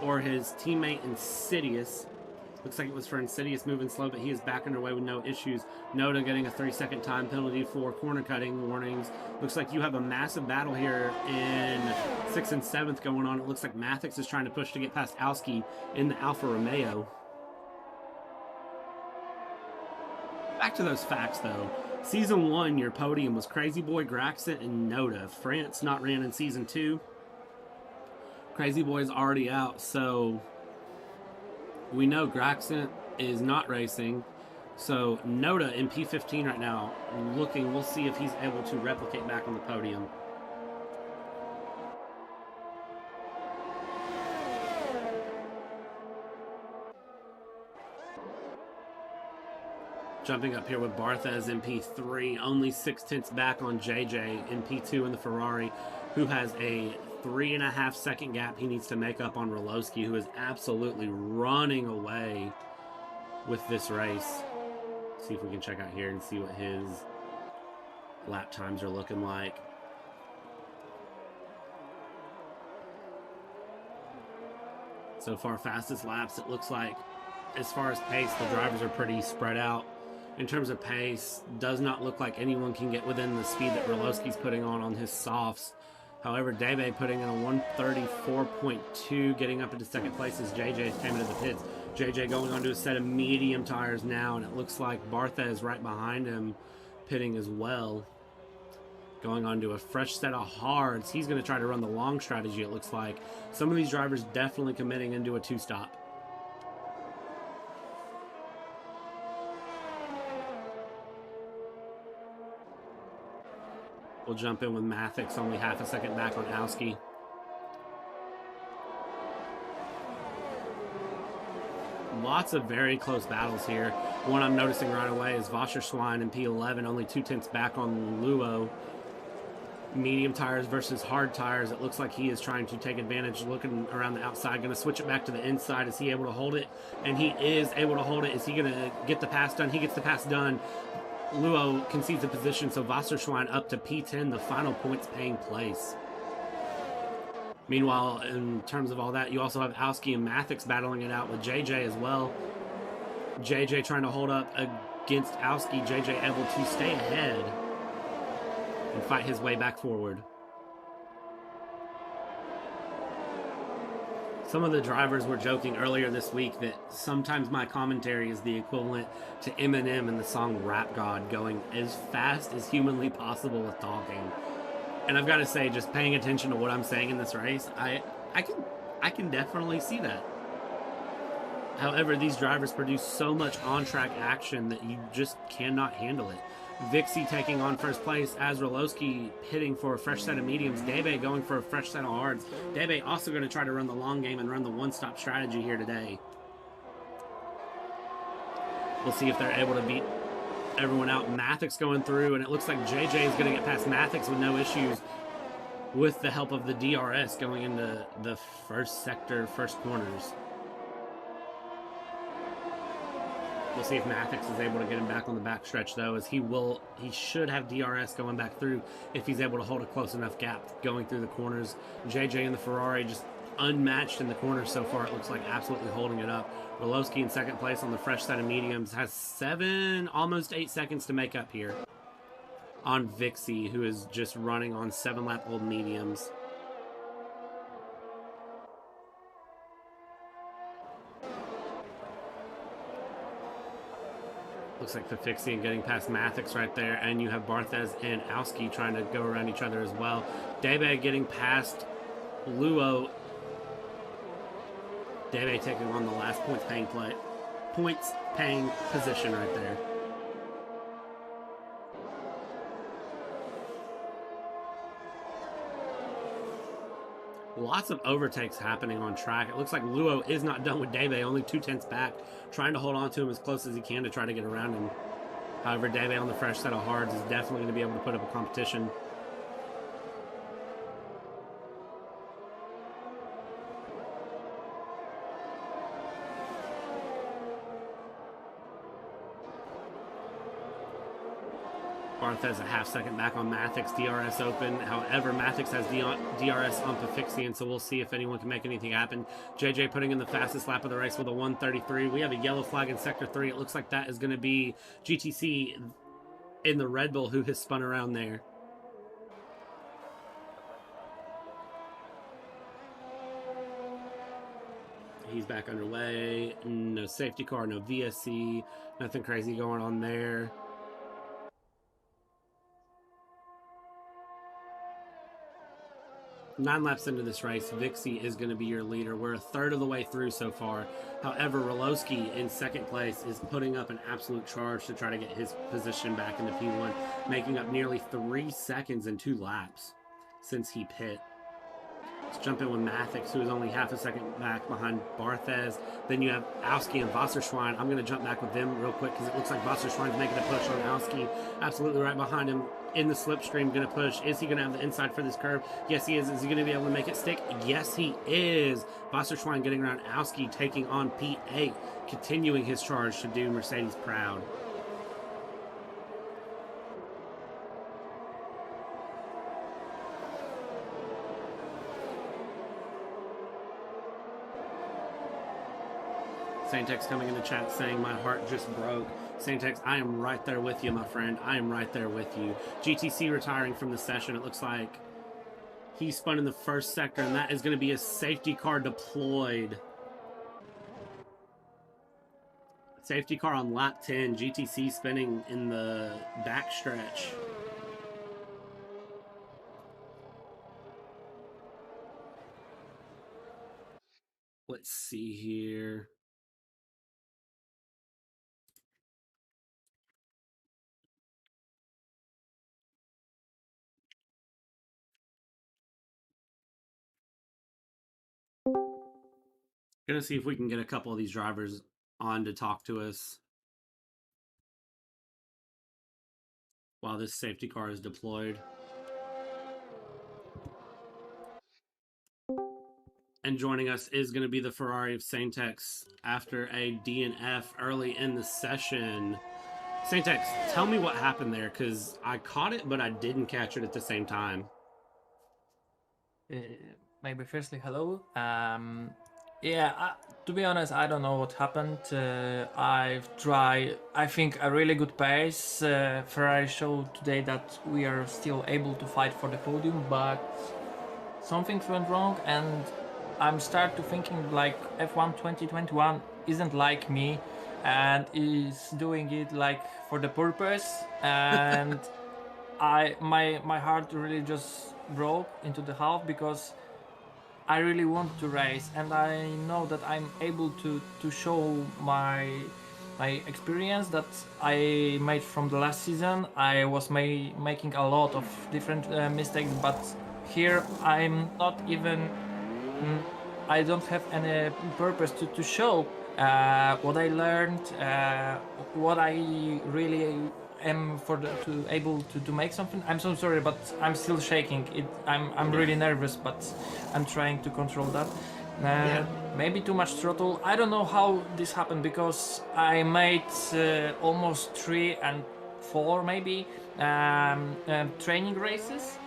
Or his teammate Insidious. Looks like it was for Insidious moving slow, but he is back underway with no issues. Noda getting a 3-second time penalty for corner cutting warnings. Looks like you have a massive battle here in 6th and 7th going on. It looks like Mathix is trying to push to get past Alski in the Alfa Romeo. Back to those facts, though. Season 1, your podium was Crazy Boy, Graxent, and Noda. France not ran in Season 2. Crazy Boy is already out, so we know Graxent is not racing. So Noda in P15 right now, looking, we'll see if he's able to replicate back on the podium. Jumping up here with BartheZ in P3, only 6/10 back on Dżej Dżej in P2 in the Ferrari, who has a 3.5 second gap he needs to make up on RoLoSky, who is absolutely running away with this race. See if we can check out here and see what his lap times are looking like. So far, fastest laps, it looks like. As far as pace, the drivers are pretty spread out. In terms of pace, does not look like anyone can get within the speed that RoLoSky's putting on his softs. However, Dżej Dżej putting in a 134.2, getting up into second place as Dżej Dżej came into the pits. Dżej Dżej going onto a set of medium tires now, and it looks like BartheZ right behind him, pitting as well. Going on to a fresh set of hards. He's going to try to run the long strategy, it looks like. Some of these drivers definitely committing into a two-stop. We'll jump in with Mathix, only half a second back on Alski. Lots of very close battles here. One I'm noticing right away is Wasserschwein in P11, only 2/10 back on Luo. Medium tires versus hard tires. It looks like he is trying to take advantage, looking around the outside. Going to switch it back to the inside. Is he able to hold it? And he is able to hold it. Is he going to get the pass done? He gets the pass done. Luo concedes the position, so Wasserschwein up to P10, the final points paying place. Meanwhile, in terms of all that, you also have Alski and Mathix battling it out with Dżej Dżej as well. Dżej Dżej trying to hold up against Alski. Dżej Dżej able to stay ahead and fight his way back forward. Some of the drivers were joking earlier this week that sometimes my commentary is the equivalent to Eminem in the song Rap God, going as fast as humanly possible with talking. And I've got to say, just paying attention to what I'm saying in this race, I can definitely see that. However, these drivers produce so much on-track action that you just cannot handle it. Vixie taking on first place as RoLoSky hitting for a fresh set of mediums. Dżej Dżej going for a fresh set of hards. Dżej Dżej also going to try to run the long game and run the one-stop strategy here today. We'll see if they're able to beat everyone out. Mathix going through, and it looks like Dżej Dżej is going to get past Mathix with no issues with the help of the DRS going into the first sector, first corners. We'll see if Mathix is able to get him back on the backstretch, though, as he should have DRS going back through if he's able to hold a close enough gap going through the corners. Dżej Dżej in the Ferrari just unmatched in the corners so far. It looks like absolutely holding it up. RoLoSky in second place on the fresh set of mediums has 7, almost 8 seconds to make up here on Vixie, who is just running on 7-lap-old mediums. Looks like Fixie and getting past Mathix right there, and you have BartheZ and Alski trying to go around each other as well. Dżej Dżej getting past Luo Debe taking on the last points paying position right there. Lots of overtakes happening on track. It looks like Luo is not done with Debe, only 2/10 back, trying to hold on to him as close as he can to try to get around him. However, Debe on the fresh set of hards is definitely going to be able to put up a competition. BartheZ a half-second back on Mathix, DRS open. However, Mathix has DRS on Foxxxian, so we'll see if anyone can make anything happen. Dżej Dżej putting in the fastest lap of the race with a 1:33. We have a yellow flag in Sector 3. It looks like that is going to be GTC in the Red Bull who has spun around there. He's back underway. No safety car, no VSC. Nothing crazy going on there. Nine laps into this race, Vixie is going to be your leader. We're a third of the way through so far. However, RoLoSky in second place is putting up an absolute charge to try to get his position back into P1, making up nearly 3 seconds in 2 laps since he pit. Let's jump in with Mathix, who is only half a second back behind BartheZ. Then you have Alski and Wasserschwein. I'm going to jump back with them real quick because it looks like Wasserschwein's making a push on Alski. Absolutely right behind him in the slipstream, going to push. Is he going to have the inside for this curve? Yes, he is. Is he going to be able to make it stick? Yes, he is. Wasserschwein getting around Alski, taking on P8, continuing his charge to do Mercedes proud. Saintex coming in the chat saying, my heart just broke. Saintex, I am right there with you, my friend. I am right there with you. GTC retiring from the session. It looks like he spun in the first sector, and that is going to be a safety car deployed. Safety car on lap 10. GTC spinning in the backstretch. Let's see here. Gonna see if we can get a couple of these drivers on to talk to us while this safety car is deployed. And joining us is going to be the Ferrari of Saintex after a DNF early in the session. Saintex, tell me what happened there, because I caught it, but I didn't catch it at the same time. Maybe firstly, hello. To be honest, I don't know what happened. I've tried, I think, a really good pace. Ferrari showed today that we are still able to fight for the podium, but something went wrong, and I'm start to thinking like F1 2021 isn't like me, and is doing it like for the purpose, and my heart really just broke into the half because I really want to race, and I know that I'm able to show my experience that I made from the last season. I was making a lot of different mistakes, but here I'm not even. I don't have any purpose to show what I learned, what I really am able to make something. I'm so sorry, but I'm still shaking. I'm really nervous, but I'm trying to control that. Maybe too much throttle. I don't know how this happened because I made almost 3 and 4 maybe training races,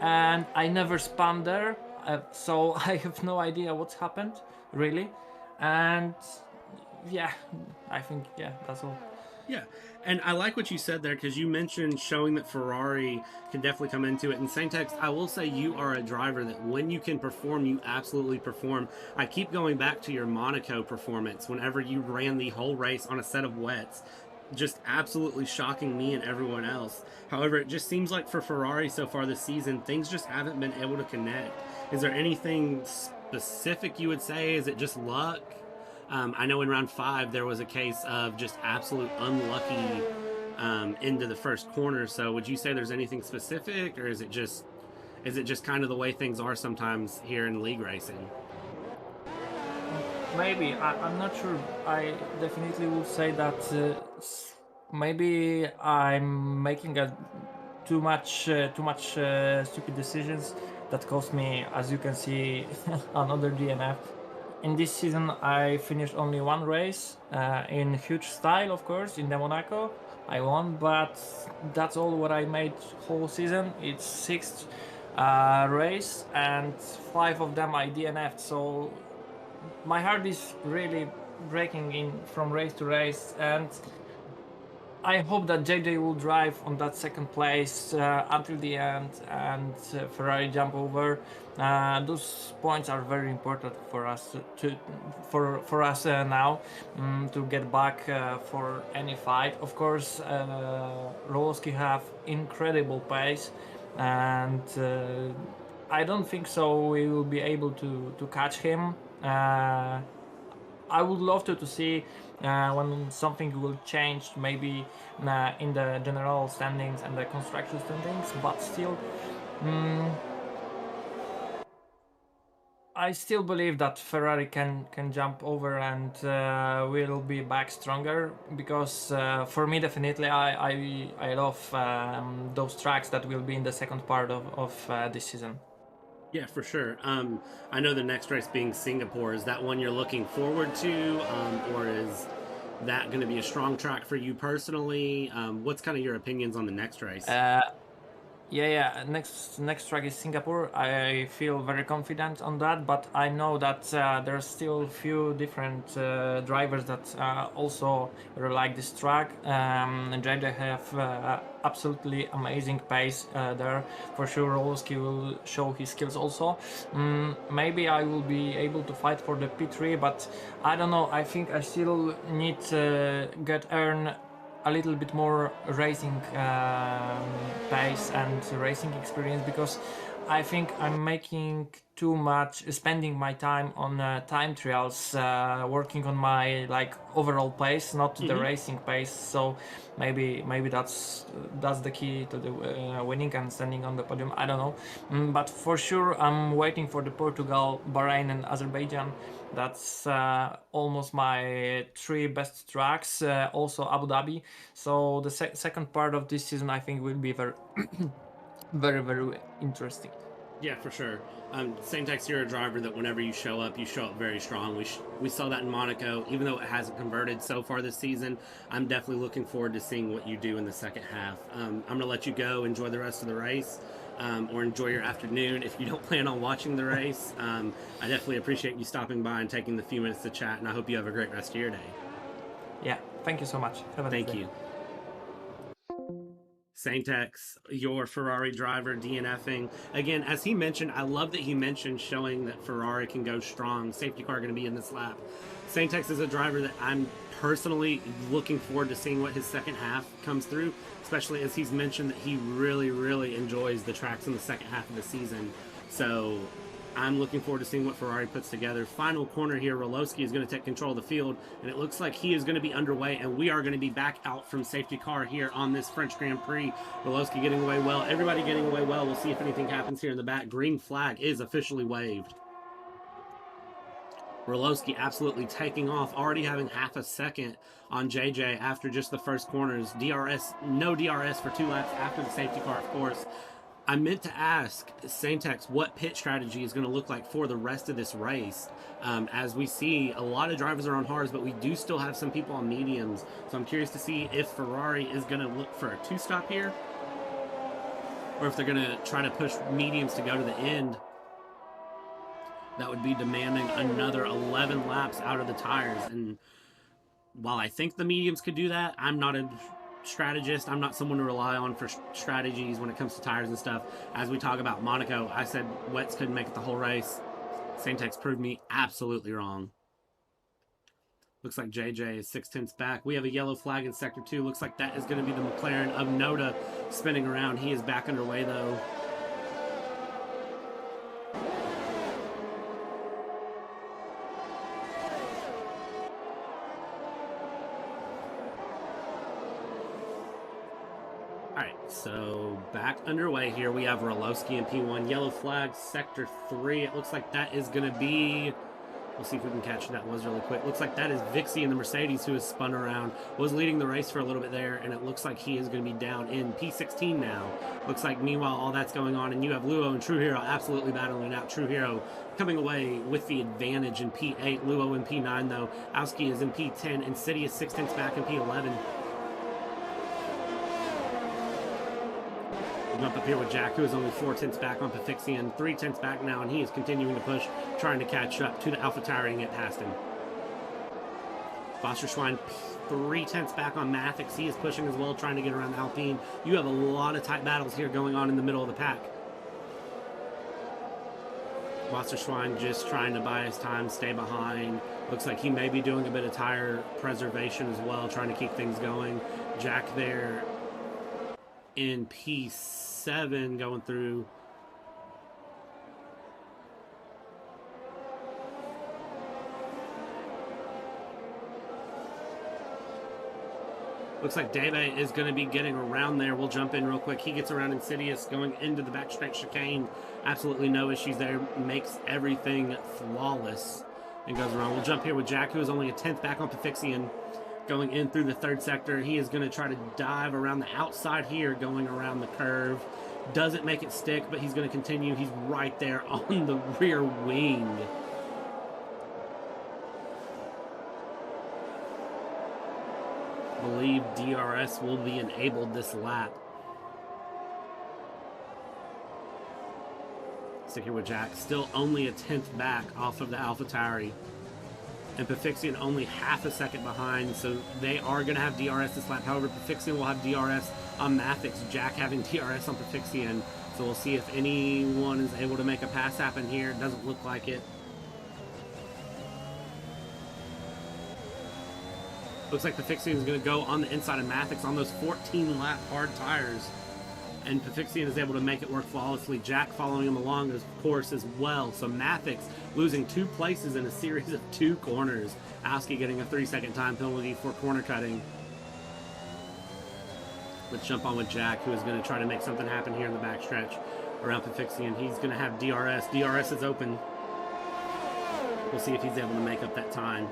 and I never spun there. So I have no idea what's happened, really. And yeah, I think, that's all. Yeah, and I like what you said there, because you mentioned showing that Ferrari can definitely come into it. And Saintex, I will say you are a driver that when you can perform, you absolutely perform. I keep going back to your Monaco performance whenever you ran the whole race on a set of wets. Just absolutely shocking me and everyone else. However, it just seems like for Ferrari so far this season, things just haven't been able to connect. Is there anything specific you would say? Is it just luck? I know in round 5 there was a case of just absolute unlucky into the first corner. So would you say there's anything specific, or is it just kind of the way things are sometimes here in league racing? Maybe I'm not sure. I definitely will say that maybe I'm making too much stupid decisions that cost me, as you can see, another DNF. In this season, I finished only one race in huge style, of course, in the Monaco. I won, but that's all what I made whole season. It's 6th race, and 5 of them I DNF'd. So my heart is really breaking in from race to race, and I hope that Dżej Dżej will drive on that second place until the end, and Ferrari jump over. Those points are very important for us now to get back for any fight. Of course, RoLoSky have incredible pace, and I don't think so we will be able to catch him. I would love to see when something will change, maybe in the general standings and the construction standings, but still, I still believe that Ferrari can jump over and will be back stronger, because for me definitely I love those tracks that will be in the second part of this season. Yeah, for sure. I know the next race being Singapore. Is that one you're looking forward to, or is that going to be a strong track for you personally? What's kind of your opinions on the next race? Yeah. Next track is Singapore. I feel very confident on that, but I know that there's still few different drivers that also really like this track. Dżej Dżej have absolutely amazing pace there. For sure, RoLoSky will show his skills also. Maybe I will be able to fight for the P3, but I don't know. I think I still need to earn a little bit more racing pace and racing experience, because I think I'm making too much, spending my time on time trials, working on my overall pace, not the racing pace. So maybe that's the key to the winning and standing on the podium. I don't know, but for sure I'm waiting for the Portugal, Bahrain, and Azerbaijan. That's almost my 3 best tracks. Also Abu Dhabi. So the second part of this season, I think, will be very, very interesting. Yeah, for sure. Saintex, you're a driver that whenever you show up very strong. We saw that in Monaco, even though it hasn't converted so far this season. I'm definitely looking forward to seeing what you do in the second half. I'm going to let you go, enjoy the rest of the race, or enjoy your afternoon if you don't plan on watching the race. I definitely appreciate you stopping by and taking the few minutes to chat, and I hope you have a great rest of your day. Yeah, thank you so much. Thank you. Saintex, your Ferrari driver, DNFing. Again, as he mentioned, I love that he mentioned showing that Ferrari can go strong. Safety car going to be in this lap. Saintex is a driver that I'm personally looking forward to seeing what his second half comes through, especially as he's mentioned that he really enjoys the tracks in the second half of the season. So I'm looking forward to seeing what Ferrari puts together. Final corner here, RoLoSky is going to take control of the field, and it looks like he is going to be underway, and we are going to be back out from safety car here on this French Grand Prix. RoLoSky getting away well. Everybody getting away well. We'll see if anything happens here in the back. Green flag is officially waved. RoLoSky absolutely taking off, already having half a second on Dżej Dżej after just the first corners. DRS, no DRS for 2 laps after the safety car, of course. I meant to ask Saintex what pit strategy is going to look like for the rest of this race. As we see, a lot of drivers are on hards, but we do still have some people on mediums. So I'm curious to see if Ferrari is going to look for a 2-stop here, or if they're going to try to push mediums to go to the end. That would be demanding another 11 laps out of the tires. And while I think the mediums could do that, I'm not a strategist. I'm not someone to rely on for strategies when it comes to tires and stuff. As we talk about Monaco, I said wets couldn't make it the whole race. Saintex proved me absolutely wrong. Looks like Dżej Dżej is 6/10 back. We have a yellow flag in Sector 2. Looks like that is going to be the McLaren of Noda spinning around. He is back underway though. Alright, so back underway here. We have RoLoSky in P1. Yellow flag, Sector 3. It looks like that is going to be... We'll see if we can catch that was really quick. Looks like that is Vixie in the Mercedes who has spun around. Was leading the race for a little bit there, and it looks like he is going to be down in P16 now. Looks like, meanwhile, all that's going on, and you have Luo and TrueHERO absolutely battling it out. TrueHERO coming away with the advantage in P8. Luo in P9, though. Owski is in P10. Insidious 6/10 back in P11. Jump up here with Jack, who is only 4/10 back on Pafixian, 3/10 back now, and he is continuing to push, trying to catch up to the Alpha Tauri and get past him. Wasserschwein 3/10 back on Mathix. He is pushing as well, trying to get around the Alpine. You have a lot of tight battles here going on in the middle of the pack. Wasserschwein just trying to buy his time, stay behind. Looks like he may be doing a bit of tire preservation as well, trying to keep things going. Jack there in P7 going through. Looks like Dżej Dżej is going to be getting around there. We'll jump in real quick. He gets around Insidious going into the backstretch chicane. Absolutely no issues there. Makes everything flawless and goes around. We'll jump here with Jack, who is only a 10th back on Pafixian. Going in through the third sector, he is going to try to dive around the outside here, going around the curve. Doesn't make it stick, but he's going to continue. He's right there on the rear wing. I believe DRS will be enabled this lap. Stick here with Jack. Still only a 10th back off of the Alpha Tauri. And Pafixian only half a second behind, so they are going to have DRS this lap. However, Pafixian will have DRS on Mathix, Jack having DRS on Pafixian. So we'll see if anyone is able to make a pass happen here. It doesn't look like it. Looks like Pafixian is going to go on the inside of Mathix on those 14-lap hard tires. And Pafixian is able to make it work flawlessly. Jack following him along, of course, as well. So Mathix losing 2 places in a series of 2 corners. Owski getting a 3-second time penalty for corner cutting. Let's jump on with Jack, who is going to try to make something happen here in the backstretch around Pafixian. He's going to have DRS. DRS is open. We'll see if he's able to make up that time.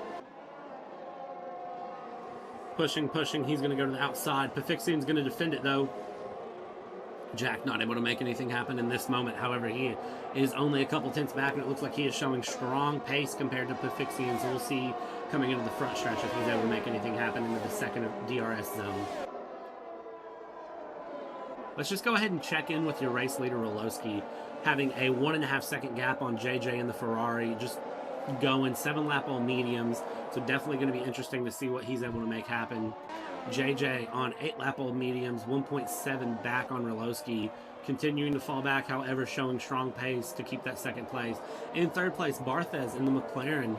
Pushing. He's going to go to the outside. Pafixian's going to defend it, though. Jack not able to make anything happen in this moment. However, he is only a couple tenths back, and it looks like he is showing strong pace compared to Pafixian. So we'll see coming into the front stretch if he's able to make anything happen into the second DRS zone. Let's just go ahead and check in with your race leader, RoLoSky, having a 1.5 second gap on Dżej Dżej in the Ferrari, just going 7-lap all mediums. So definitely going to be interesting to see what he's able to make happen. Dżej Dżej on 8-lap old mediums, 1.7 back on RoLoSky, continuing to fall back, however, showing strong pace to keep that second place. In third place, BartheZ in the McLaren.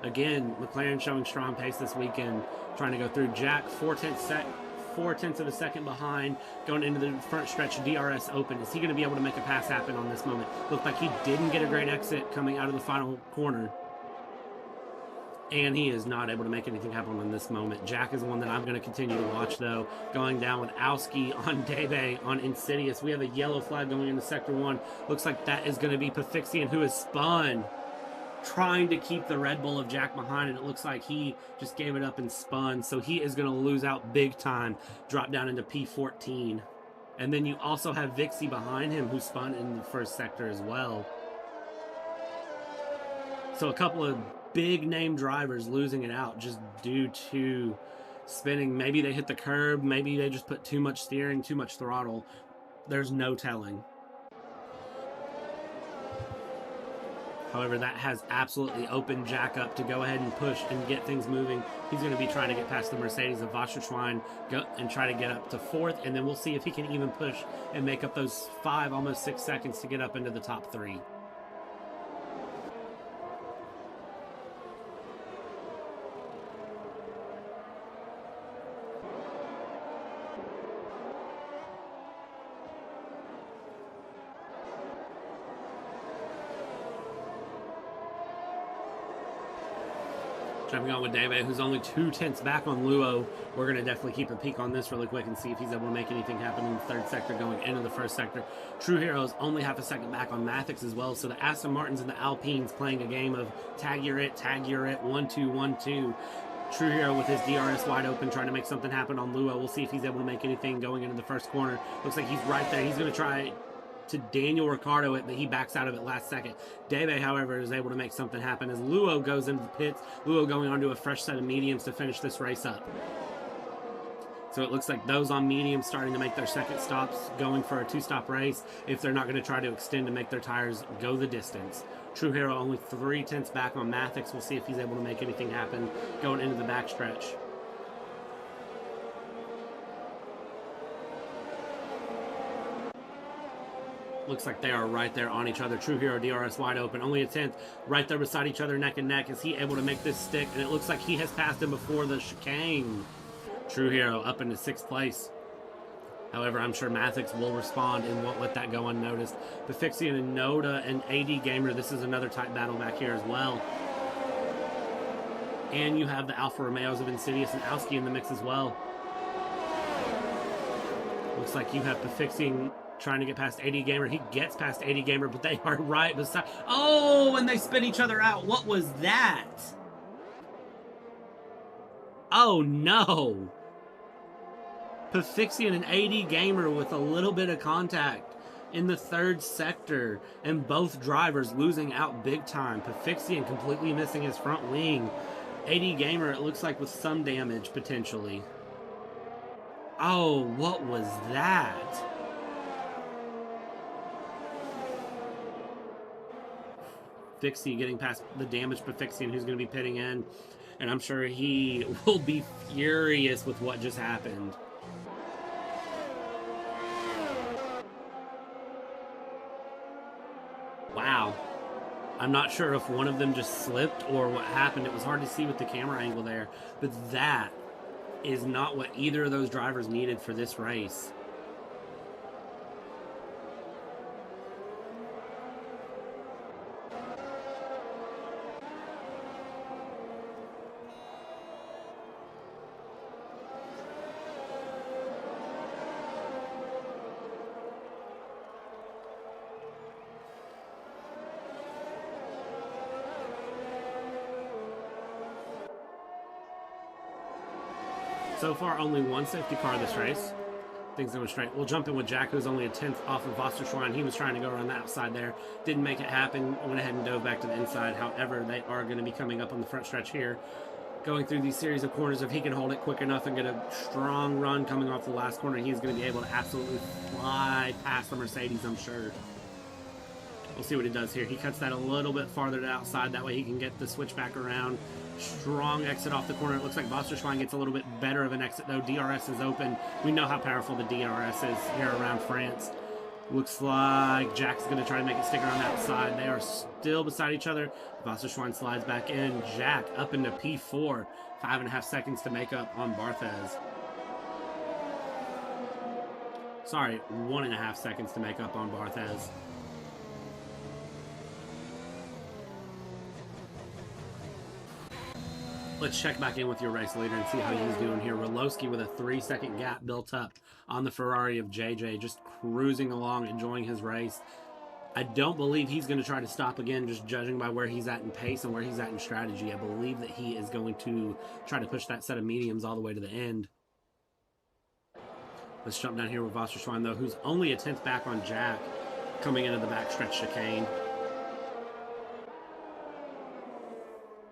Again, McLaren showing strong pace this weekend, trying to go through. Jack, 4/10 of a second behind, going into the front stretch, DRS open. Is he going to be able to make a pass happen on this moment? Looked like he didn't get a great exit coming out of the final corner. And he is not able to make anything happen in this moment. Jack is one that I'm going to continue to watch, though. Going down with Owski on Dżej Dżej on Insidious. We have a yellow flag going into Sector 1. Looks like that is going to be Pafixian, who is spun, trying to keep the Red Bull of Jack behind, and it looks like he just gave it up and spun. So he is going to lose out big time, drop down into P14. And then you also have Vixie behind him, who spun in the first sector as well. So a couple of big name drivers losing it out just due to spinning. Maybe they hit the curb, maybe they just put too much steering, too much throttle. There's no telling. However, that has absolutely opened Jack up to go ahead and push and get things moving. He's going to be trying to get past the Mercedes of Wasserschwein, go and try to get up to 4th, and then we'll see if he can even push and make up those 5, almost 6 seconds to get up into the top 3. Jumping on with Dave, who's only 2/10 back on Luo. We're going to definitely keep a peek on this really quick and see if he's able to make anything happen in the third sector going into the first sector. TrueHERO is only half a second back on BartheZ as well, so the Aston Martins and the Alpines playing a game of tag you're it, 1-2, 1-2. TrueHERO with his DRS wide open, trying to make something happen on Luo. We'll see if he's able to make anything going into the first corner. Looks like he's right there. He's going to try to Daniel Ricciardo it, but he backs out of it last second. Dave, however, is able to make something happen as Luo goes into the pits. Luo going onto a fresh set of mediums to finish this race up. So it looks like those on mediums starting to make their second stops, going for a two-stop race if they're not going to try to extend and make their tires go the distance. TrueHERO only 3/10 back on BartheZ. We'll see if he's able to make anything happen going into the backstretch. Looks like they are right there on each other. TrueHERO DRS wide open, only a 10th, right there beside each other, neck and neck. Is he able to make this stick? And it looks like he has passed him before the chicane. TrueHERO up into 6th place. However, I'm sure BartheZ will respond and won't let that go unnoticed. Foxxxes and Noda and AD Gamer, this is another tight battle back here as well. And you have the Alfa Romeos of Insidious and Owski in the mix as well. Looks like you have Foxxxes trying to get past AD Gamer. He gets past AD Gamer, but they are right beside. Oh, and they spin each other out. What was that? Oh, no. Foxxxes and AD Gamer with a little bit of contact in the third sector, and both drivers losing out big time. Foxxxes completely missing his front wing. AD Gamer, it looks like, with some damage potentially. Oh, what was that? Foxxxes getting past the damaged Foxxxes, who's going to be pitting in. And I'm sure he will be furious with what just happened. Wow. I'm not sure if one of them just slipped or what happened. It was hard to see with the camera angle there. But that is not what either of those drivers needed for this race. So far, only one safety car this race. Things going straight. We'll jump in with Jack, who's only a 10th off of Wasserschwein. He was trying to go around the outside there. Didn't make it happen. Went ahead and dove back to the inside. However, they are going to be coming up on the front stretch here. Going through these series of corners, if he can hold it quick enough and get a strong run coming off the last corner, he's going to be able to absolutely fly past the Mercedes, I'm sure. We'll see what he does here. He cuts that a little bit farther to the outside. That way he can get the switch back around. Strong exit off the corner. It looks like Wasserschwein gets a little bit better of an exit, though. DRS is open. We know how powerful the DRS is here around France. Looks like Jack's going to try to make it stick around the outside. They are still beside each other. Wasserschwein slides back in. Jack up into P4. 5.5 seconds to make up on BartheZ. Sorry, 1.5 seconds to make up on BartheZ. Let's check back in with your race leader and see how he's doing here. RoLoSky with a 3-second gap built up on the Ferrari of Dżej Dżej, just cruising along, enjoying his race. I don't believe he's going to try to stop again, just judging by where he's at in pace and where he's at in strategy. I believe that he is going to try to push that set of mediums all the way to the end. Let's jump down here with Wasserschwein, though, who's only a 10th back on Jack coming into the backstretch chicane.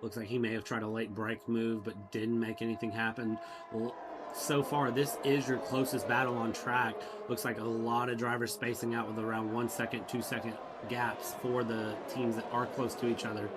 Looks like he may have tried a late brake move, but didn't make anything happen. Well, so far, this is your closest battle on track. Looks like a lot of drivers spacing out with around 1 second, 2 second gaps for the teams that are close to each other.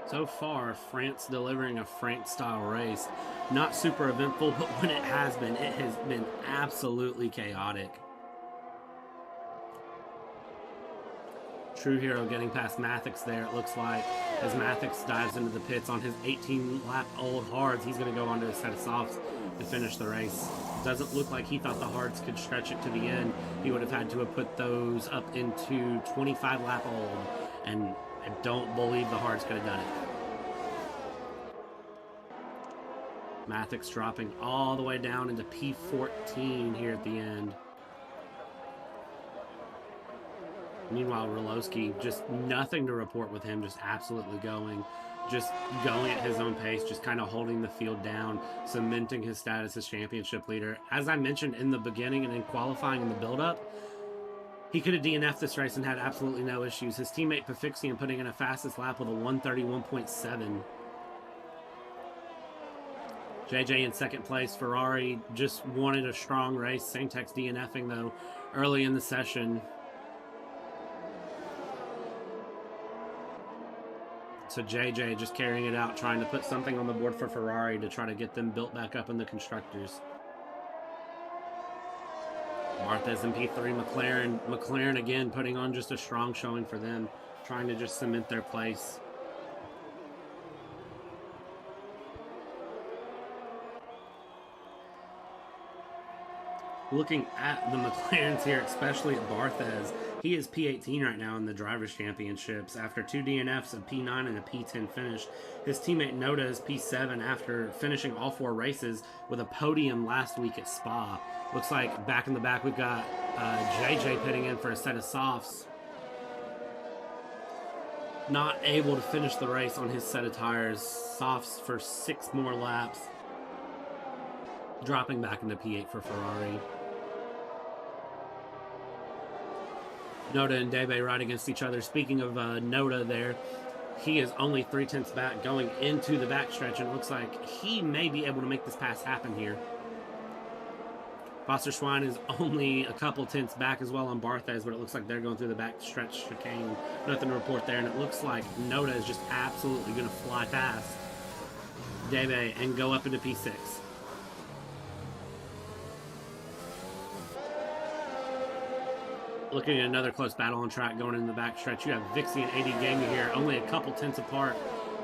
So far, France delivering a France-style race. Not super eventful, but when it has been absolutely chaotic. TrueHERO getting past BartheZ there, it looks like, as BartheZ dives into the pits on his 18-lap-old hards. He's going to go onto a set of softs to finish the race. Doesn't look like he thought the hards could stretch it to the end. He would have had to have put those up into 25-lap-old, and I don't believe the hards could have done it. BartheZ dropping all the way down into P14 here at the end. Meanwhile, RoLoSky, just nothing to report with him, just absolutely going at his own pace, just kind of holding the field down, cementing his status as championship leader. As I mentioned in the beginning and in qualifying in the build-up, he could have DNF'd this race and had absolutely no issues. His teammate Foxxxes putting in a fastest lap with a 131.7. Dżej Dżej in second place. Ferrari just wanted a strong race. Saintex DNFing, though, early in the session. So Dżej Dżej just carrying it out, trying to put something on the board for Ferrari to try to get them built back up in the constructors. BartheZ in P3, McLaren again putting on just a strong showing for them, trying to just cement their place. Looking at the McLarens here, especially at BartheZ, he is P18 right now in the Drivers' Championships after 2 DNFs, a P9 and a P10 finish. His teammate Noda is P7 after finishing all 4 races with a podium last week at Spa. Looks like back in the back we've got Dżej Dżej pitting in for a set of softs. Not able to finish the race on his set of tires. Softs for 6 more laps. Dropping back into P8 for Ferrari. Noda and Debe right against each other. Speaking of Noda there, he is only 3/10 back going into the backstretch, and it looks like he may be able to make this pass happen here. Foxxxes is only a couple tenths back as well on BartheZ, but it looks like they're going through the backstretch chicane. Nothing to report there, and it looks like Noda is just absolutely going to fly past Debe and go up into P6. Looking at another close battle on track going into the backstretch. You have Vixie and AD Gamer here, only a couple tenths apart.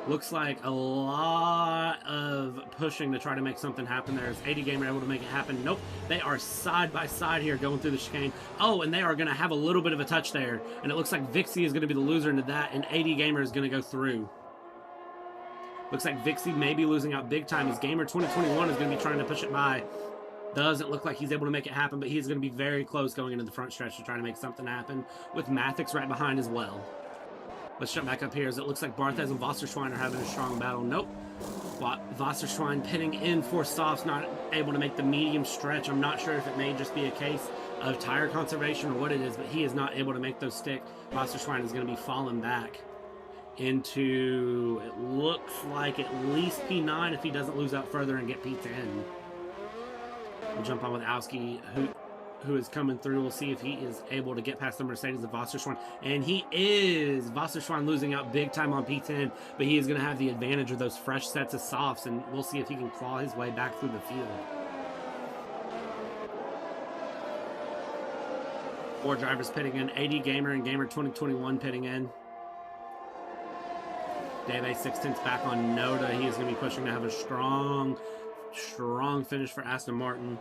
Looks like a lot of pushing to try to make something happen there. Is AD Gamer able to make it happen? Nope. They are side by side here going through the chicane. Oh, and they are going to have a little bit of a touch there. And it looks like Vixie is going to be the loser into that, and AD Gamer is going to go through. Looks like Vixie may be losing out big time as Gamer 2021 is going to be trying to push it by. Doesn't look like he's able to make it happen, but he's going to be very close going into the front stretch to try to make something happen, with BartheZ right behind as well. Let's jump back up here as it looks like BartheZ and Foxxxes are having a strong battle. Nope. Foxxxes pitting in for softs, not able to make the medium stretch. I'm not sure if it may just be a case of tire conservation or what it is, but he is not able to make those stick. Foxxxes is going to be falling back into, it looks like at least P9 if he doesn't lose out further and get P10. We'll jump on with Alski, who is coming through. We'll see if he is able to get past the Mercedes of Foxxxes. And he is! Foxxxes losing out big time on P10, but he is going to have the advantage of those fresh sets of softs, and we'll see if he can claw his way back through the field. 4 drivers pitting in. AD Gamer and Gamer 2021 pitting in. Dave 6/10 back on Noda. He is going to be pushing to have a strong finish for Aston Martin.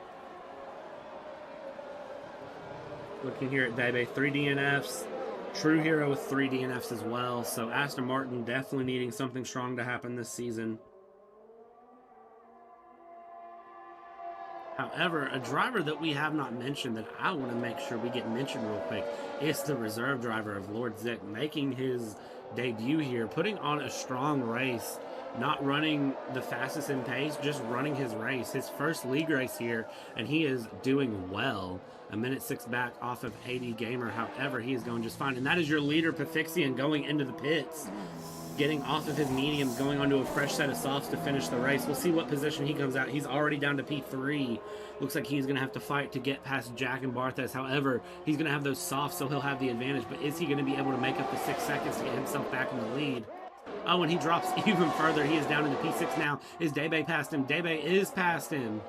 Looking here at Debe, 3 DNFs. TrueHERO with 3 DNFs as well. So Aston Martin definitely needing something strong to happen this season. However, a driver that we have not mentioned that I want to make sure we get mentioned real quick is the reserve driver of Lord Zick, making his debut here, putting on a strong race. Not running the fastest in pace, just running his race. His first league race here, and he is doing well. 1:06 back off of AD Gamer. However, he is going just fine. And that is your leader, Foxxxes, going into the pits. Getting off of his mediums, going onto a fresh set of softs to finish the race. We'll see what position he comes out. He's already down to P3. Looks like he's going to have to fight to get past Jack and BartheZ. However, he's going to have those softs, so he'll have the advantage. But is he going to be able to make up the 6 seconds to get himself back in the lead? Oh, and he drops even further. He is down into P6 now. Is Debe past him? Debe is past him.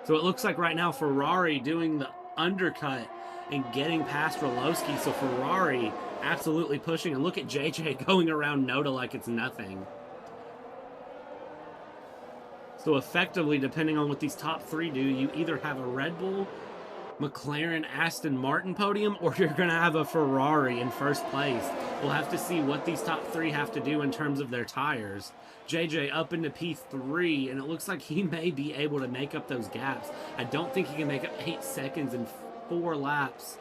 So it looks like right now Ferrari doing the undercut and getting past RoLoSky. So Ferrari absolutely pushing. And look at Dżej Dżej going around Noda like it's nothing. So effectively, depending on what these top three do, you either have a Red Bull, McLaren, Aston Martin podium, or you're going to have a Ferrari in first place. We'll have to see what these top three have to do in terms of their tires. Dżej Dżej up into P3, and it looks like he may be able to make up those gaps. I don't think he can make up 8 seconds in 4 laps,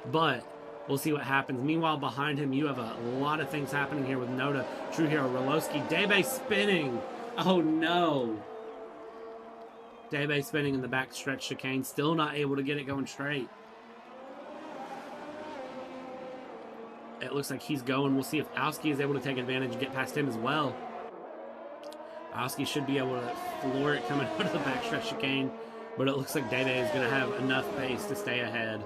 but we'll see what happens. Meanwhile, behind him, you have a lot of things happening here with Noda, TrueHERO, RoLoSky, Dżej Dżej spinning. Oh no. Dżej Dżej spinning in the backstretch chicane, still not able to get it going straight. It looks like he's going. We'll see if Alski is able to take advantage and get past him as well. Alski should be able to floor it coming out of the backstretch chicane, but it looks like Dżej Dżej is going to have enough pace to stay ahead.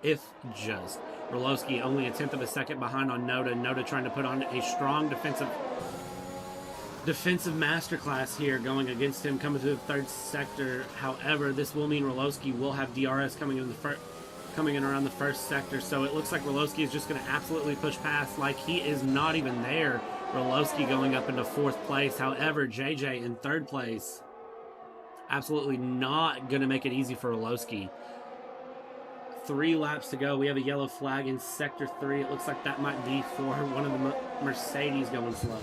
If just. RoLoSky only a 1/10 of a second behind on Noda. Noda trying to put on a strong defensive masterclass here going against him, coming to the 3rd sector. However, this will mean RoLoSky will have DRS coming in around the 1st sector. So it looks like RoLoSky is just going to absolutely push past like he is not even there. RoLoSky going up into 4th place. However, Dżej Dżej in 3rd place. Absolutely not going to make it easy for RoLoSky. 3 laps to go. We have a yellow flag in sector 3. It looks like that might be for one of the Mercedes going slow.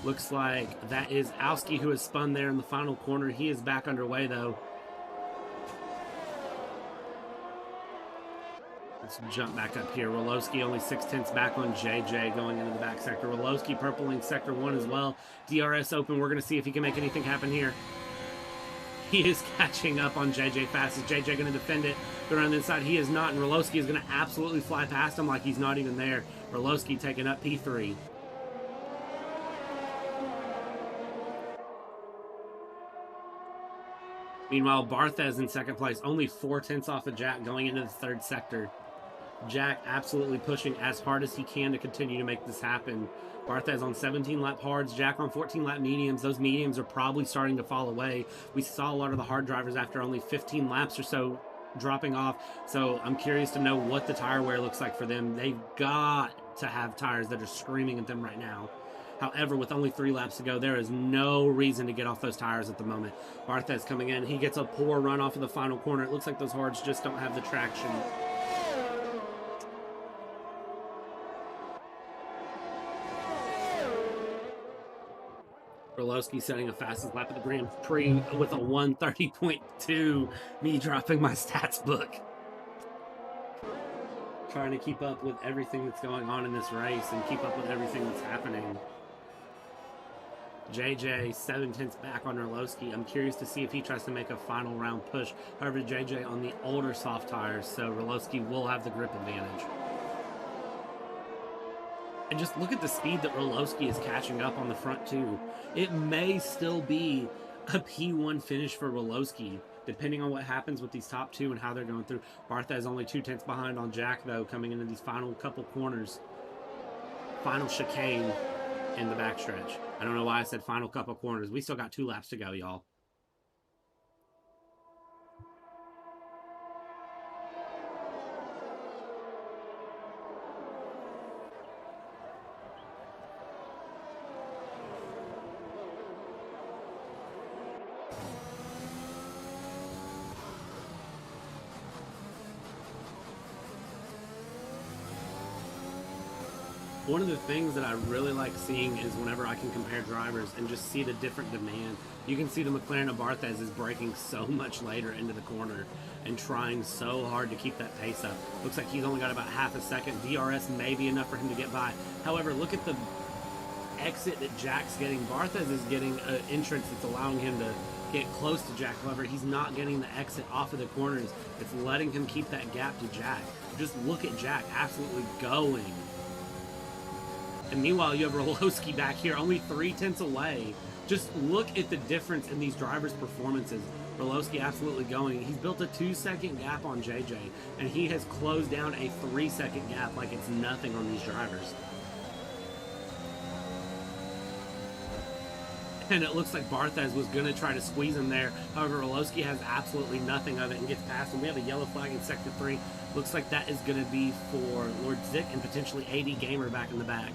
Looks like that is Alski who has spun there in the final corner. He is back underway though. Let's jump back up here. RoLoSky only 6/10 back on Dżej Dżej going into the back sector. RoLoSky purpling sector 1 as well. DRS open. We're going to see if he can make anything happen here. He is catching up on Dżej Dżej fast. Is Dżej Dżej going to defend it? Go around the inside. He is not, and RoLoSky is going to absolutely fly past him like he's not even there. RoLoSky taking up P3. Meanwhile, BartheZ in 2nd place, only 4/10 off of Jack going into the 3rd sector. Jack absolutely pushing as hard as he can to continue to make this happen. BartheZ on 17-lap hards, Jack on 14-lap mediums. Those mediums are probably starting to fall away. We saw a lot of the hard drivers after only 15 laps or so dropping off. So I'm curious to know what the tire wear looks like for them. They've got to have tires that are screaming at them right now. However, with only 3 laps to go, there is no reason to get off those tires at the moment. BartheZ coming in. He gets a poor run off of the final corner. It looks like those hards just don't have the traction. RoLoSky setting a fastest lap of the Grand Prix with a 1:30.2. Me dropping my stats book. Trying to keep up with everything that's going on in this race and keep up with everything that's happening. Dżej Dżej 7/10 back on RoLoSky. I'm curious to see if he tries to make a final round push. However, Dżej Dżej on the older soft tires, so RoLoSky will have the grip advantage. And just look at the speed that RoLoSky is catching up on the front two. It may still be a P1 finish for RoLoSky, depending on what happens with these top 2 and how they're going through. BartheZ only 2/10 behind on Jack, though, coming into these final couple corners. Final chicane in the backstretch. I don't know why I said final couple corners. We still got 2 laps to go, y'all. One of the things that I really like seeing is whenever I can compare drivers and just see the different demand. You can see the McLaren of BartheZ is braking so much later into the corner and trying so hard to keep that pace up. Looks like he's only got about half a second. DRS may be enough for him to get by. However, look at the exit that Jack's getting. BartheZ is getting an entrance that's allowing him to get close to Jack. However, he's not getting the exit off of the corners. It's letting him keep that gap to Jack. Just look at Jack absolutely going. And meanwhile, you have RoLoSky back here, only 3/10 away. Just look at the difference in these drivers' performances. RoLoSky absolutely going. He's built a 2-second gap on Dżej Dżej, and he has closed down a 3-second gap like it's nothing on these drivers. And it looks like BartheZ was going to try to squeeze him there. However, RoLoSky has absolutely nothing of it and gets past him. We have a yellow flag in Sector 3. Looks like that is going to be for Lord Zik and potentially AD Gamer back in the back.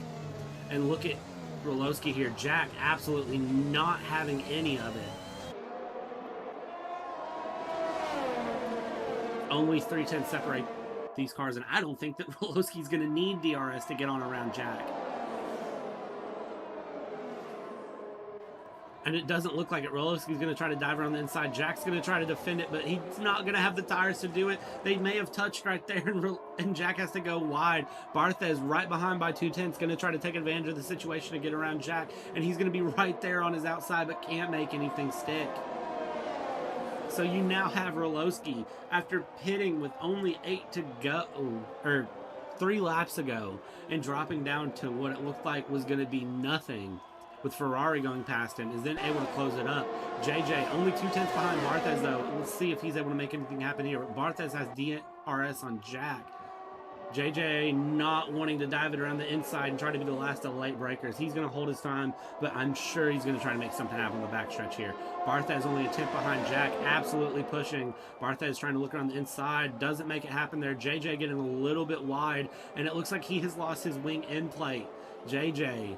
And look at RoLoSky here. Jack absolutely not having any of it. Only 310 separate these cars, and I don't think that RoLoSky's going to need DRS to get on around Jack. And it doesn't look like it. RoLoSky's going to try to dive around the inside. Jack's going to try to defend it, but he's not going to have the tires to do it. They may have touched right there, and Jack has to go wide. BartheZ right behind by 210 is going to try to take advantage of the situation to get around Jack, and he's going to be right there on his outside, but can't make anything stick. So you now have RoLoSky, after pitting with only 8 to go, or 3 laps ago, and dropping down to what it looked like was going to be nothing, with Ferrari going past him, is then able to close it up. Dżej Dżej, only 2 tenths behind BartheZ though. Let's see if he's able to make anything happen here. BartheZ has DRS on Jack. Dżej Dżej not wanting to dive it around the inside and try to be the last of the late breakers. He's going to hold his time, but I'm sure he's going to try to make something happen on the backstretch here. BartheZ only a tenth behind Jack, absolutely pushing. BartheZ trying to look around the inside, doesn't make it happen there. Dżej Dżej getting a little bit wide, and it looks like he has lost his wing end plate. Dżej Dżej,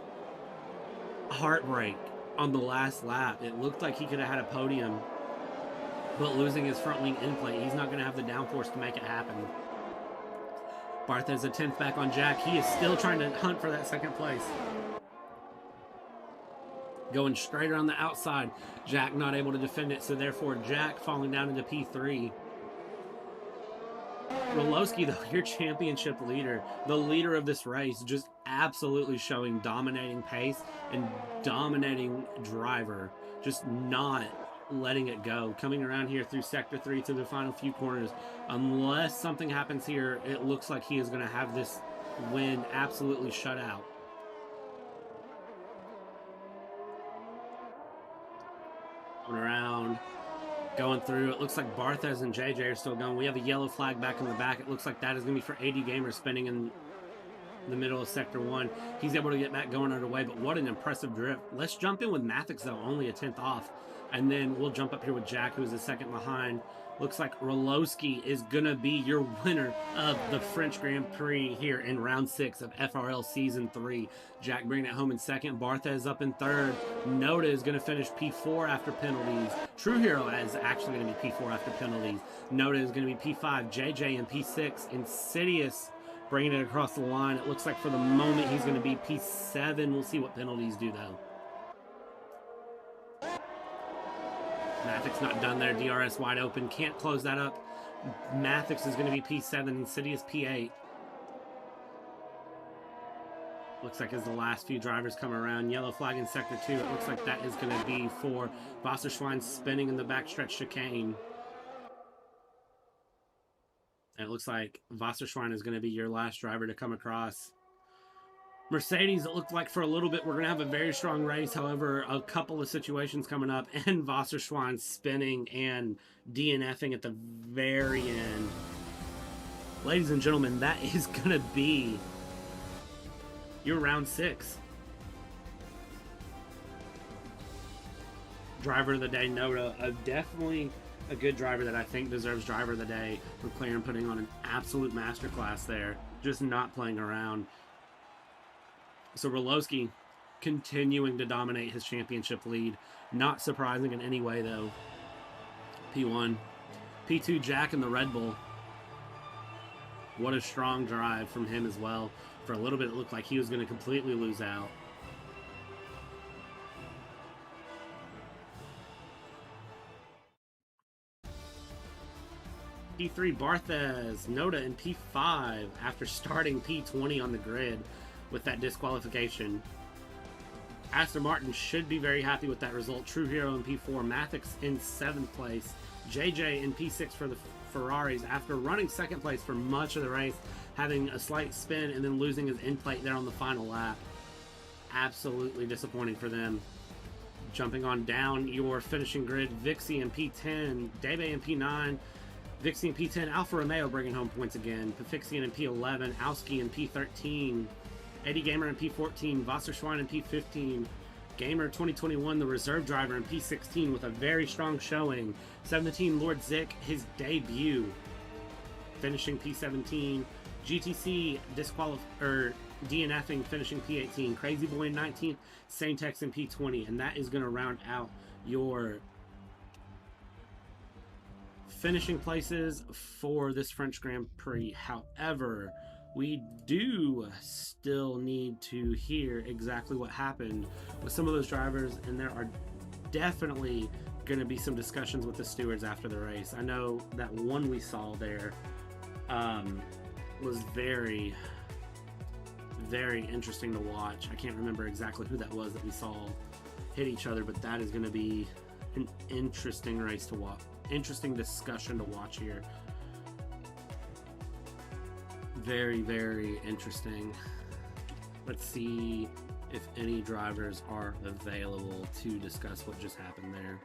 heartbreak on the last lap. It looked like he could have had a podium, but losing his front wing end plate, he's not going to have the downforce to make it happen. BartheZ a 10th back on Jack. He is still trying to hunt for that second place. Going straight around the outside. Jack not able to defend it, so therefore Jack falling down into P3. RoLoSky, though, your championship leader, the leader of this race, just absolutely showing dominating pace and dominating driver, just not letting it go. Coming around here through Sector 3 through the final few corners. Unless something happens here, it looks like he is going to have this win absolutely shut out. Going around, going through. It looks like BartheZ and Dżej Dżej are still going. We have a yellow flag back in the back. It looks like that is going to be for AD Gamer spinning in the middle of Sector 1. He's able to get back going underway, but what an impressive drift. Let's jump in with Mathix, though, only a 10th off. And then we'll jump up here with Jack, who's a second behind. Looks like RoLoSky is going to be your winner of the French Grand Prix here in round 6 of FRL Season 3. Jack bringing it home in second. BartheZ up in third. Noda is going to finish P4 after penalties. TrueHERO is actually going to be P4 after penalties. Noda is going to be P5. Dżej Dżej in P6. Insidious bringing it across the line. It looks like for the moment he's going to be P7. We'll see what penalties do, though. Mathix not done there. DRS wide open. Can't close that up. Mathix is going to be P7. Insidious P8. Looks like as the last few drivers come around. Yellow flag in Sector 2. It looks like that is going to be for Wasserschwein spinning in the backstretch chicane. And it looks like Wasserschwein is going to be your last driver to come across. Mercedes, it looked like for a little bit we're going to have a very strong race. However, a couple of situations coming up, and Wasserschwein spinning and DNFing at the very end. Ladies and gentlemen, that is going to be your round 6. Driver of the day, Noda. Definitely a good driver that I think deserves driver of the day. McLaren putting on an absolute masterclass there. Just not playing around. So RoLoSky continuing to dominate his championship lead. Not surprising in any way, though. P1. P2, Jack in the Red Bull. What a strong drive from him as well. For a little bit, it looked like he was going to completely lose out. P3, BartheZ. Noda in P5 after starting P20 on the grid with that disqualification. Aston Martin should be very happy with that result. TrueHERO in P4. Mathix in 7th place. Dżej Dżej in P6 for the Ferraris after running 2nd place for much of the race, having a slight spin and then losing his end plate there on the final lap. Absolutely disappointing for them. Jumping on down your finishing grid, Vixie in P10, Debe in P9, Vixie in P10, Alfa Romeo bringing home points again, Pafixian in P11, Alski in P13, AD Gamer in P14, Wasserschwein in P15, Gamer 2021, the reserve driver in P16 with a very strong showing. 17, Lord Zick, his debut, finishing P17. GTC DNFing, finishing P18. Crazy Boy in 19th, Saintex in P20, and that is going to round out your finishing places for this French Grand Prix. However, we do still need to hear exactly what happened with some of those drivers, and there are definitely going to be some discussions with the stewards after the race. I know that one we saw there was very, very interesting to watch. I can't remember exactly who that was that we saw hit each other, but that is going to be an interesting race to watch. Interesting discussion to watch here. Very, very interesting. Let's see if any drivers are available to discuss what just happened there.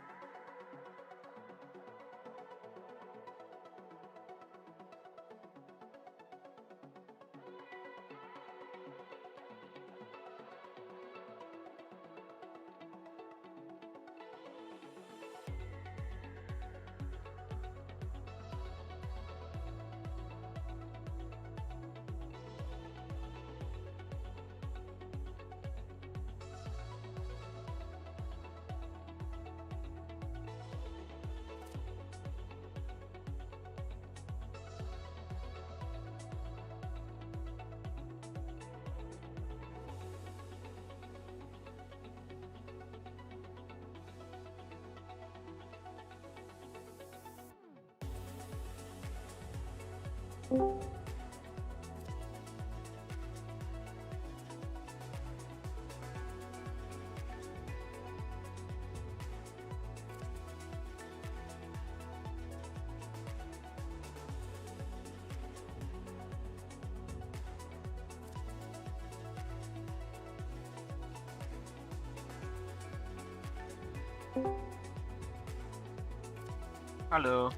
Hello.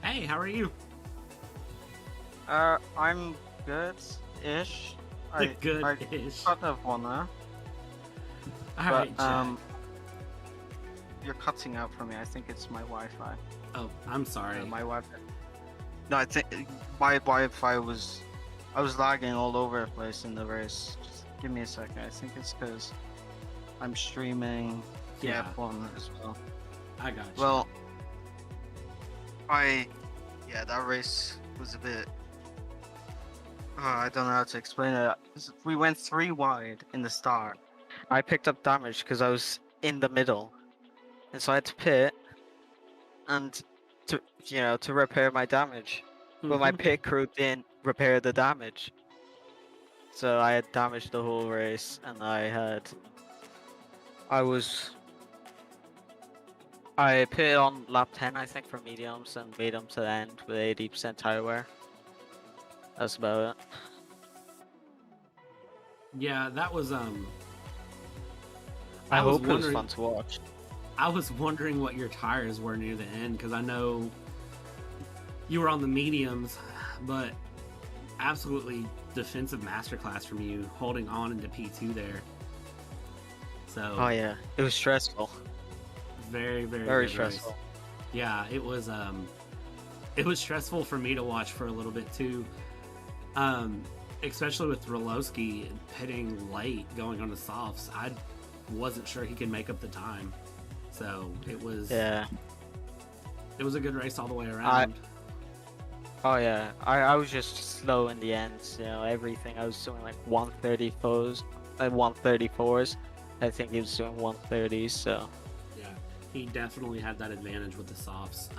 Hey, how are you? I'm good-ish. Good-ish. Sort of wanna. Alright, Jack. You're cutting out for me. I think it's my Wi-Fi. Oh, I'm sorry. My Wi-Fi. No, I think my Wi-Fi was. I was lagging all over the place in the race. Just give me a second. I think it's because I'm streaming the Yeah. F1 as well. I got you. Well, that race was a bit. I don't know how to explain it. We went 3 wide in the start. I picked up damage because I was in the middle, and so I had to pit and to repair my damage. But my pit crew didn't repair the damage, so I had damaged the whole race, and I pitted on lap 10, I think, for mediums and made them to the end with 80% tire wear. That's about it. Yeah, that was I was hope it was wondering- fun to watch. I was wondering what your tires were near the end, because I know you were on the mediums, but absolutely defensive masterclass from you, holding on into P2 there. So Oh yeah, it was stressful. very, very, Very good stressful. race. Yeah, it was stressful for me to watch for a little bit too. Especially with RoLoSky pitting late going on the softs. I wasn't sure he could make up the time. So it was Yeah. It was a good race all the way around. Oh yeah, I was just slow in the end. Everything. I was doing like 134s, like 134s. I think he was doing 130s. So Yeah, he definitely had that advantage with the softs.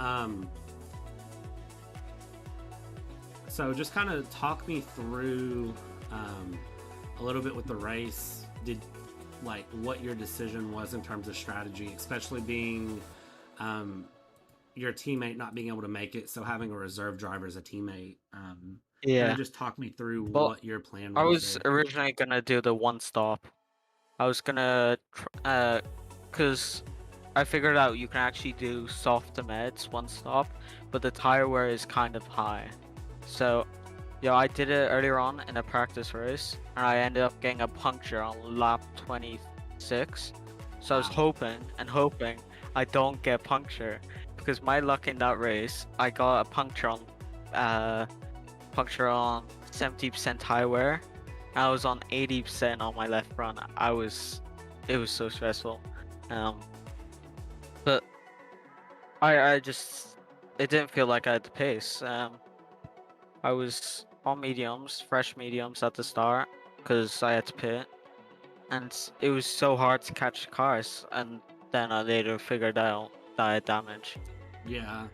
So just kind of talk me through a little bit with the race. What your decision was in terms of strategy, especially being your teammate not being able to make it, so having a reserve driver as a teammate. yeah. Just talk me through Well, what your plan was. I was there. originally gonna do the one stop. I was gonna, cause I figured out you can actually do soft to meds one stop, but the tire wear is kind of high. So, I did it earlier on in a practice race, and I ended up getting a puncture on lap six. So I was Wow. hoping and hoping I don't get puncture, because my luck in that race, I got a puncture on 70% tire wear. I was on 80% on my left front. It was so stressful. But I just, it didn't feel like I had the pace. I was on mediums, fresh mediums at the start, because I had to pit, and it was so hard to catch cars. And then I later figured out that I had damage. Yeah.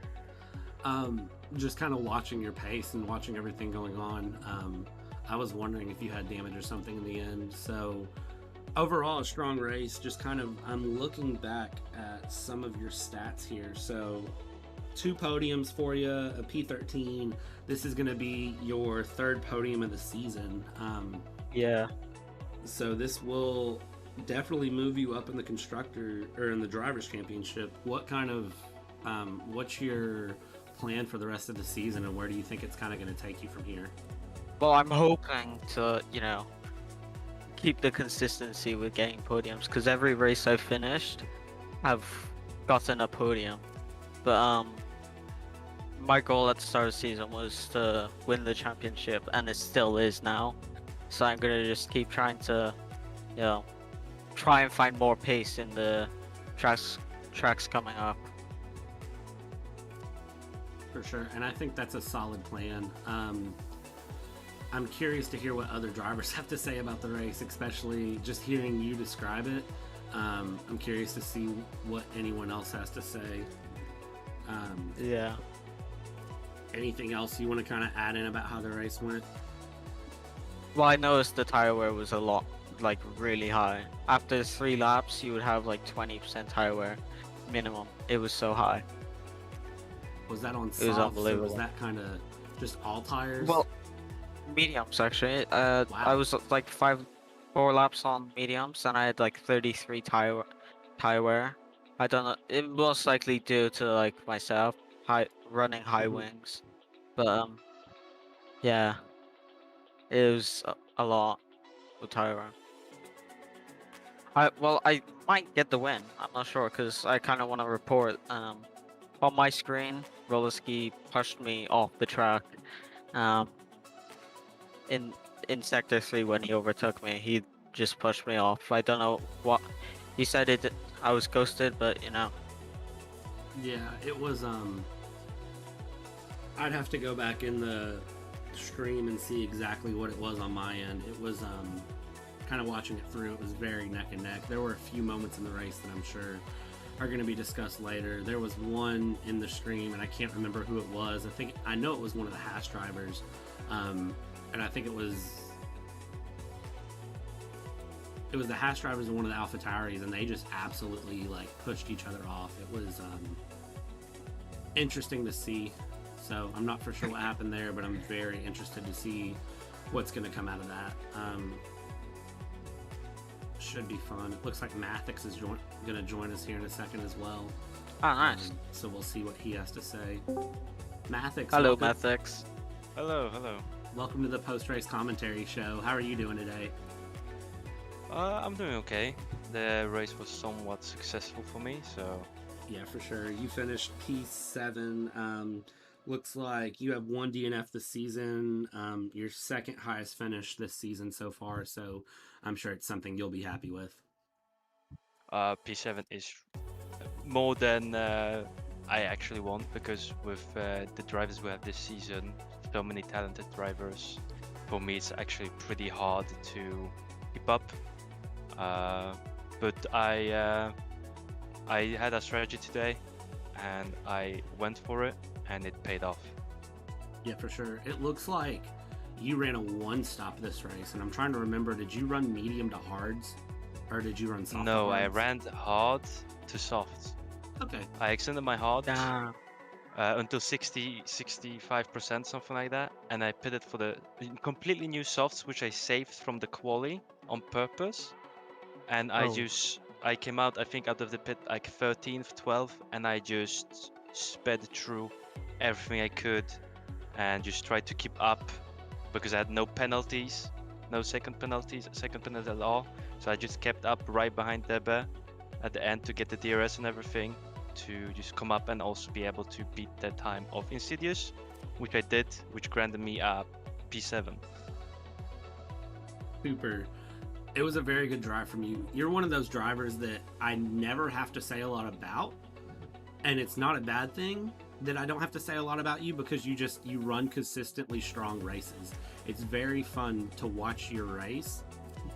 Just kind of watching your pace and watching everything going on. I was wondering if you had damage or something in the end. So overall, a strong race. Just kind of, I'm looking back at some of your stats here. So 2 podiums for you, a P13. This is going to be your 3rd podium of the season. Yeah. So this will definitely move you up in the constructor or in the drivers championship. What kind of, what's your plan for the rest of the season, and where do you think it's kind of going to take you from here? Well, I'm hoping to, keep the consistency with getting podiums, because every race I've finished, I've gotten a podium. But my goal at the start of the season was to win the championship, and it still is now. So I'm gonna just keep trying to, try and find more pace in the tracks coming up. For sure, and I think that's a solid plan. I'm curious to hear what other drivers have to say about the race, especially just hearing you describe it. I'm curious to see what anyone else has to say. Yeah. Anything else you want to kind of add in about how the race went? Well, I noticed the tire wear was a lot, really high. After 3 laps, you would have 20% tire wear minimum. It was so high. Was that on soft? It was So unbelievable. was that kind of just all tires? Well, mediums actually. I was 4 laps on mediums, and I had 33 tire wear. I don't know. It most likely due to myself running high Mhm. wings, but yeah, it was a lot with tire wear. I might get the win. I'm not sure, because I kind of want to report. On my screen, RoLoSky pushed me off the track. In sector 3 when he overtook me, he just pushed me off. I don't know what he said. I was ghosted, but Yeah, it was. I'd have to go back in the stream and see exactly what it was on my end. It was kind of watching it through. It was very neck and neck. There were a few moments in the race that I'm sure are going to be discussed later. There was one in the stream, and I can't remember who it was. I know it was one of the Haas drivers, and I think it was the Haas drivers and one of the Alpha Tauris, and they just absolutely pushed each other off. It was interesting to see. So I'm not for sure what happened there, but I'm very interested to see what's going to come out of that. Should be fun. It looks like BartheZ is going to join us here in a second as well. Oh, nice. So we'll see what he has to say. BartheZ. Hello, welcome, BartheZ. Hello. welcome to the post-race commentary show. How are you doing today? I'm doing okay. The race was somewhat successful for me, so Yeah, for sure. You finished P7. Looks like you have 1 DNF this season. Your 2nd highest finish this season so far. So I'm sure it's something you'll be happy with. P7 is more than I actually want, because with the drivers we have this season, so many talented drivers, for me it's actually pretty hard to keep up. But I had a strategy today, and I went for it, and it paid off. Yeah, for sure. It looks like you ran a 1-stop this race, and I'm trying to remember, did you run medium to hards, or did you run soft? No, to I hards? ran hard to soft. Okay. I extended my hard Damn. until 65%, something like that, and I pitted for the completely new softs, which I saved from the quali on purpose. And I came out, I think, out of the pit 13th, 12th, and I just sped through everything I could and just tried to keep up, because I had no penalties, no second penalty at all. So I just kept up right behind Debe at the end to get the DRS and everything, to just come up and also be able to beat the time of Insidious, which I did, which granted me a P7. Super. It was a very good drive from you. You're one of those drivers that I never have to say a lot about, and it's not a bad thing that I don't have to say a lot about you, because you run consistently strong races. It's very fun to watch your race,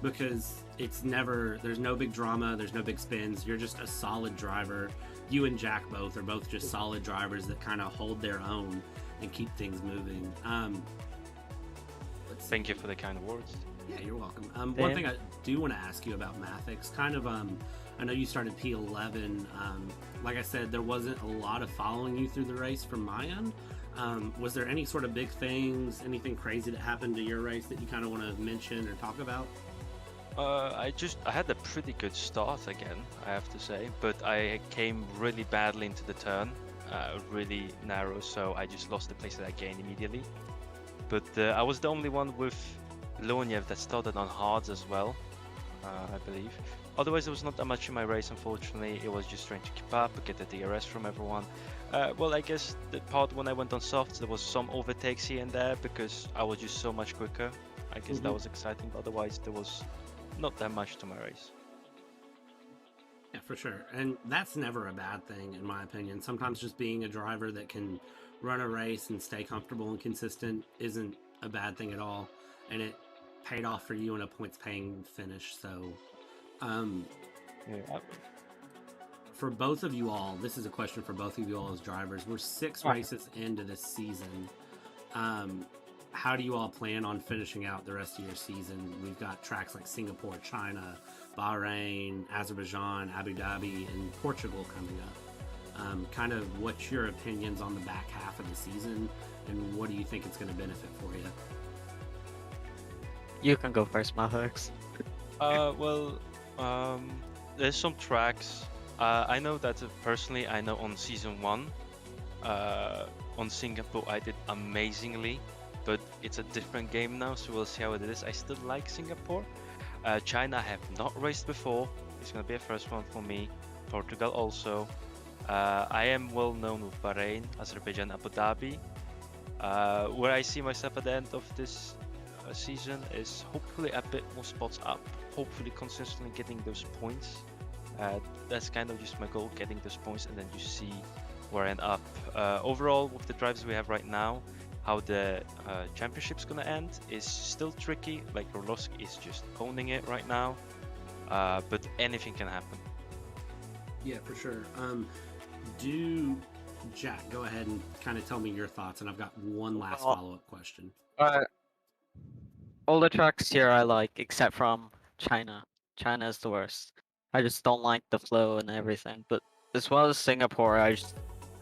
because there's no big drama, there's no big spins. You're just a solid driver. You and Jack both are both just solid drivers that kind of hold their own and keep things moving. Thank you for the kind words. Yeah, you're welcome. One thing I do want to ask you about Mathix, I know you started P11. Like I said, there wasn't a lot of following you through the race from my end. Was there any sort of big things, anything crazy that happened to your race that you kind of want to mention or talk about? I had a pretty good start again, I have to say, but I came really badly into the turn, really narrow, so I just lost the place that I gained immediately. But I was the only one with Loniev that started on hards as well, I believe. Otherwise, there was not that much in my race, unfortunately. It was just trying to keep up, get the DRS from everyone. Well, I guess the part when I went on softs, there was some overtakes here and there because I was just so much quicker. I guess that was exciting, but otherwise there was not that much to my race. Yeah, for sure. And that's never a bad thing, in my opinion. Sometimes just being a driver that can run a race and stay comfortable and consistent isn't a bad thing at all. And it paid off for you in a points-paying finish. So, for both of you all, this is a question for both of you all as drivers. We're 6 races into this season. How do you all plan on finishing out the rest of your season? We've got tracks like Singapore, China, Bahrain, Azerbaijan, Abu Dhabi, and Portugal coming up. Kind of what's your opinions on the back half of the season, and what do you think it's going to benefit for you? You can go first, Mathix. There's some tracks. I know that personally, I know on season 1, on Singapore, I did amazingly. But it's a different game now, so we'll see how it is. I still like Singapore. China I have not raced before. It's going to be a first one for me. Portugal also. I am well known with Bahrain, Azerbaijan, Abu Dhabi. Where I see myself at the end of this season is hopefully a bit more spots up. Hopefully consistently getting those points. That's kind of just my goal, getting those points, and then you see where I end up. Overall, with the drives we have right now, how the championship's gonna end is still tricky. Like RoLoSky is just owning it right now, but anything can happen. Yeah, for sure. Jack, go ahead and kind of tell me your thoughts, and I've got one last follow-up question. All the tracks here I like, except from China. China is the worst. I just don't like the flow and everything. But as well as Singapore, I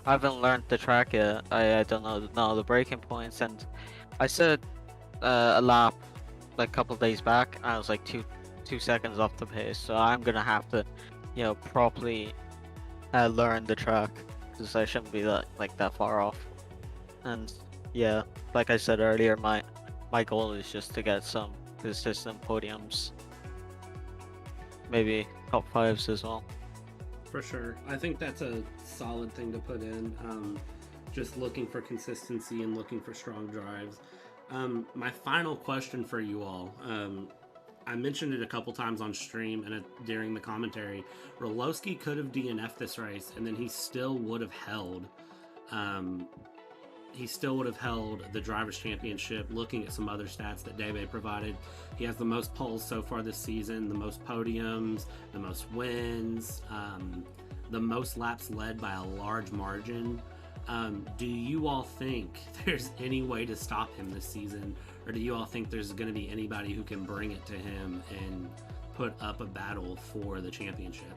haven't learned the track yet. I don't know the braking points, and I said a lap like a couple days back, and I was like two seconds off the pace. So I'm gonna have to, properly learn the track, because I shouldn't be that far off. And yeah, like I said earlier, my goal is just to get some consistent podiums, maybe top 5s as well. For sure. I think that's a solid thing to put in. Just looking for consistency and looking for strong drives. My final question for you all. I mentioned it a couple times on stream and during the commentary. RoLoSky could have DNF'd this race, and then he still would have held. The Drivers' Championship. Looking at some other stats that Debe provided, he has the most poles so far this season, the most podiums, the most wins, the most laps led by a large margin. Do you all think there's any way to stop him this season, or do you all think there's going to be anybody who can bring it to him and put up a battle for the championship?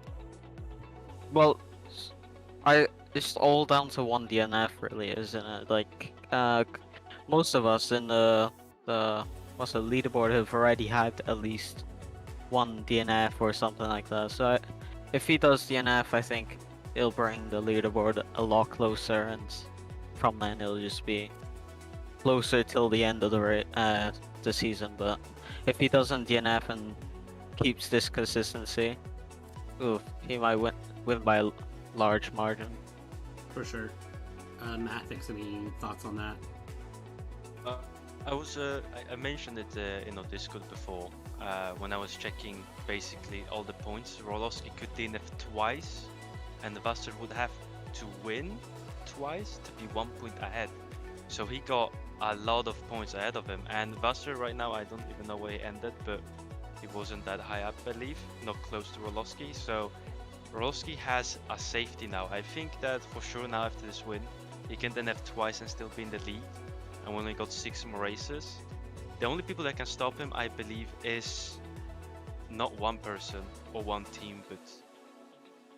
Well, it's all down to one DNF, really, isn't it? Like, most of us in the leaderboard have already had at least one DNF or something like that. So if he does DNF, I think it'll bring the leaderboard a lot closer, and from then it'll just be closer till the end of the season. But if he doesn't DNF and keeps this consistency, oof, he might win by a large margin. For sure. Mathix, any thoughts on that? I mentioned it in our Discord before when I was checking basically all the points. RoLoSky could DNF twice, and the Buster would have to win twice to be 1 point ahead. So he got a lot of points ahead of him. And Buster right now, I don't even know where he ended, but he wasn't that high up, I believe, not close to RoLoSky. So RoLoSky has a safety now. I think that for sure now after this win, he can DNF twice and still be in the lead. And we only got 6 more races. The only people that can stop him, I believe, is not one person or one team, but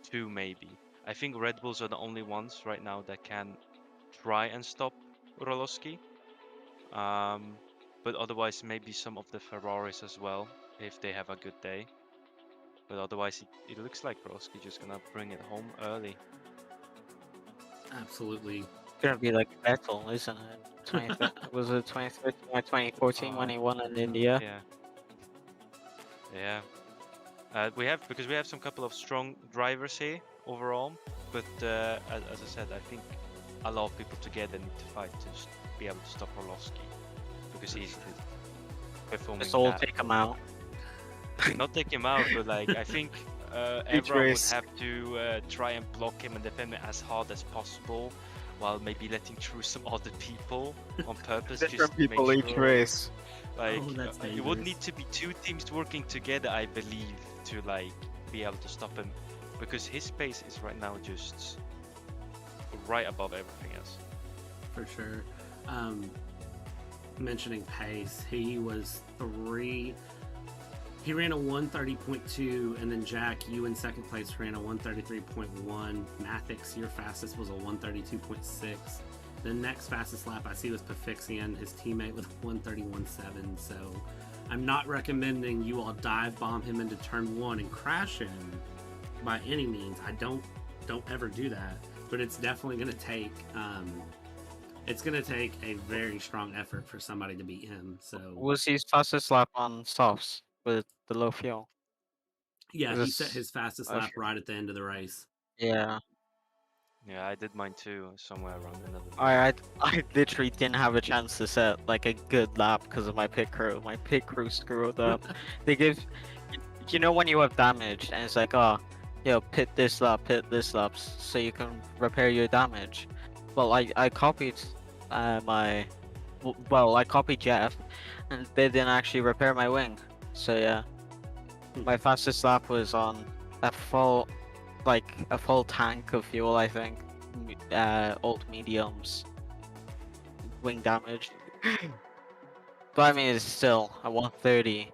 2 maybe. I think Red Bulls are the only ones right now that can try and stop RoLoSky. But otherwise, maybe some of the Ferraris as well, if they have a good day. But otherwise, it looks like RoLoSky just gonna bring it home early. Absolutely. It's gonna be like Vettel, isn't it? Was it 2013 or 2014 when he won in India? Yeah. We have some couple of strong drivers here overall, but as I said, I think a lot of people together need to fight to be able to stop RoLoSky because he's performing. Let's all that. take him out. Not take him out, but like I think everyone would have to try and block him and defend him as hard as possible, while maybe letting through some other people on purpose. Different just people to make each sure, race. Like that's it would dangerous. need to be 2 teams working together, I believe, to like be able to stop him, because his pace is right now just right above everything else. For sure. Mentioning pace, he ran a 130.2, and then Jack, you in second place ran a 133.1. Mathix, your fastest was a 132.6. The next fastest lap I see was Pafixian, his teammate, with 131.7. So I'm not recommending you all dive bomb him into turn 1 and crash him by any means. I don't ever do that. But it's definitely going to take a very strong effort for somebody to beat him. So Was his fastest lap on softs with the low fuel? yeah, he set This- his fastest lap right at the end of the race. Yeah. Yeah, I did mine too, somewhere around another. I literally didn't have a chance to set like a good lap because of my pit crew. My pit crew screwed up. They give, you know, when you have damage and it's like, oh, yo, pit this lap, so you can repair your damage. Well, I copied I copied Jeff, and they didn't actually repair my wing. So yeah, my fastest lap was on a full tank of fuel, I think. Old mediums. Wing damage. But I mean, it's still a 130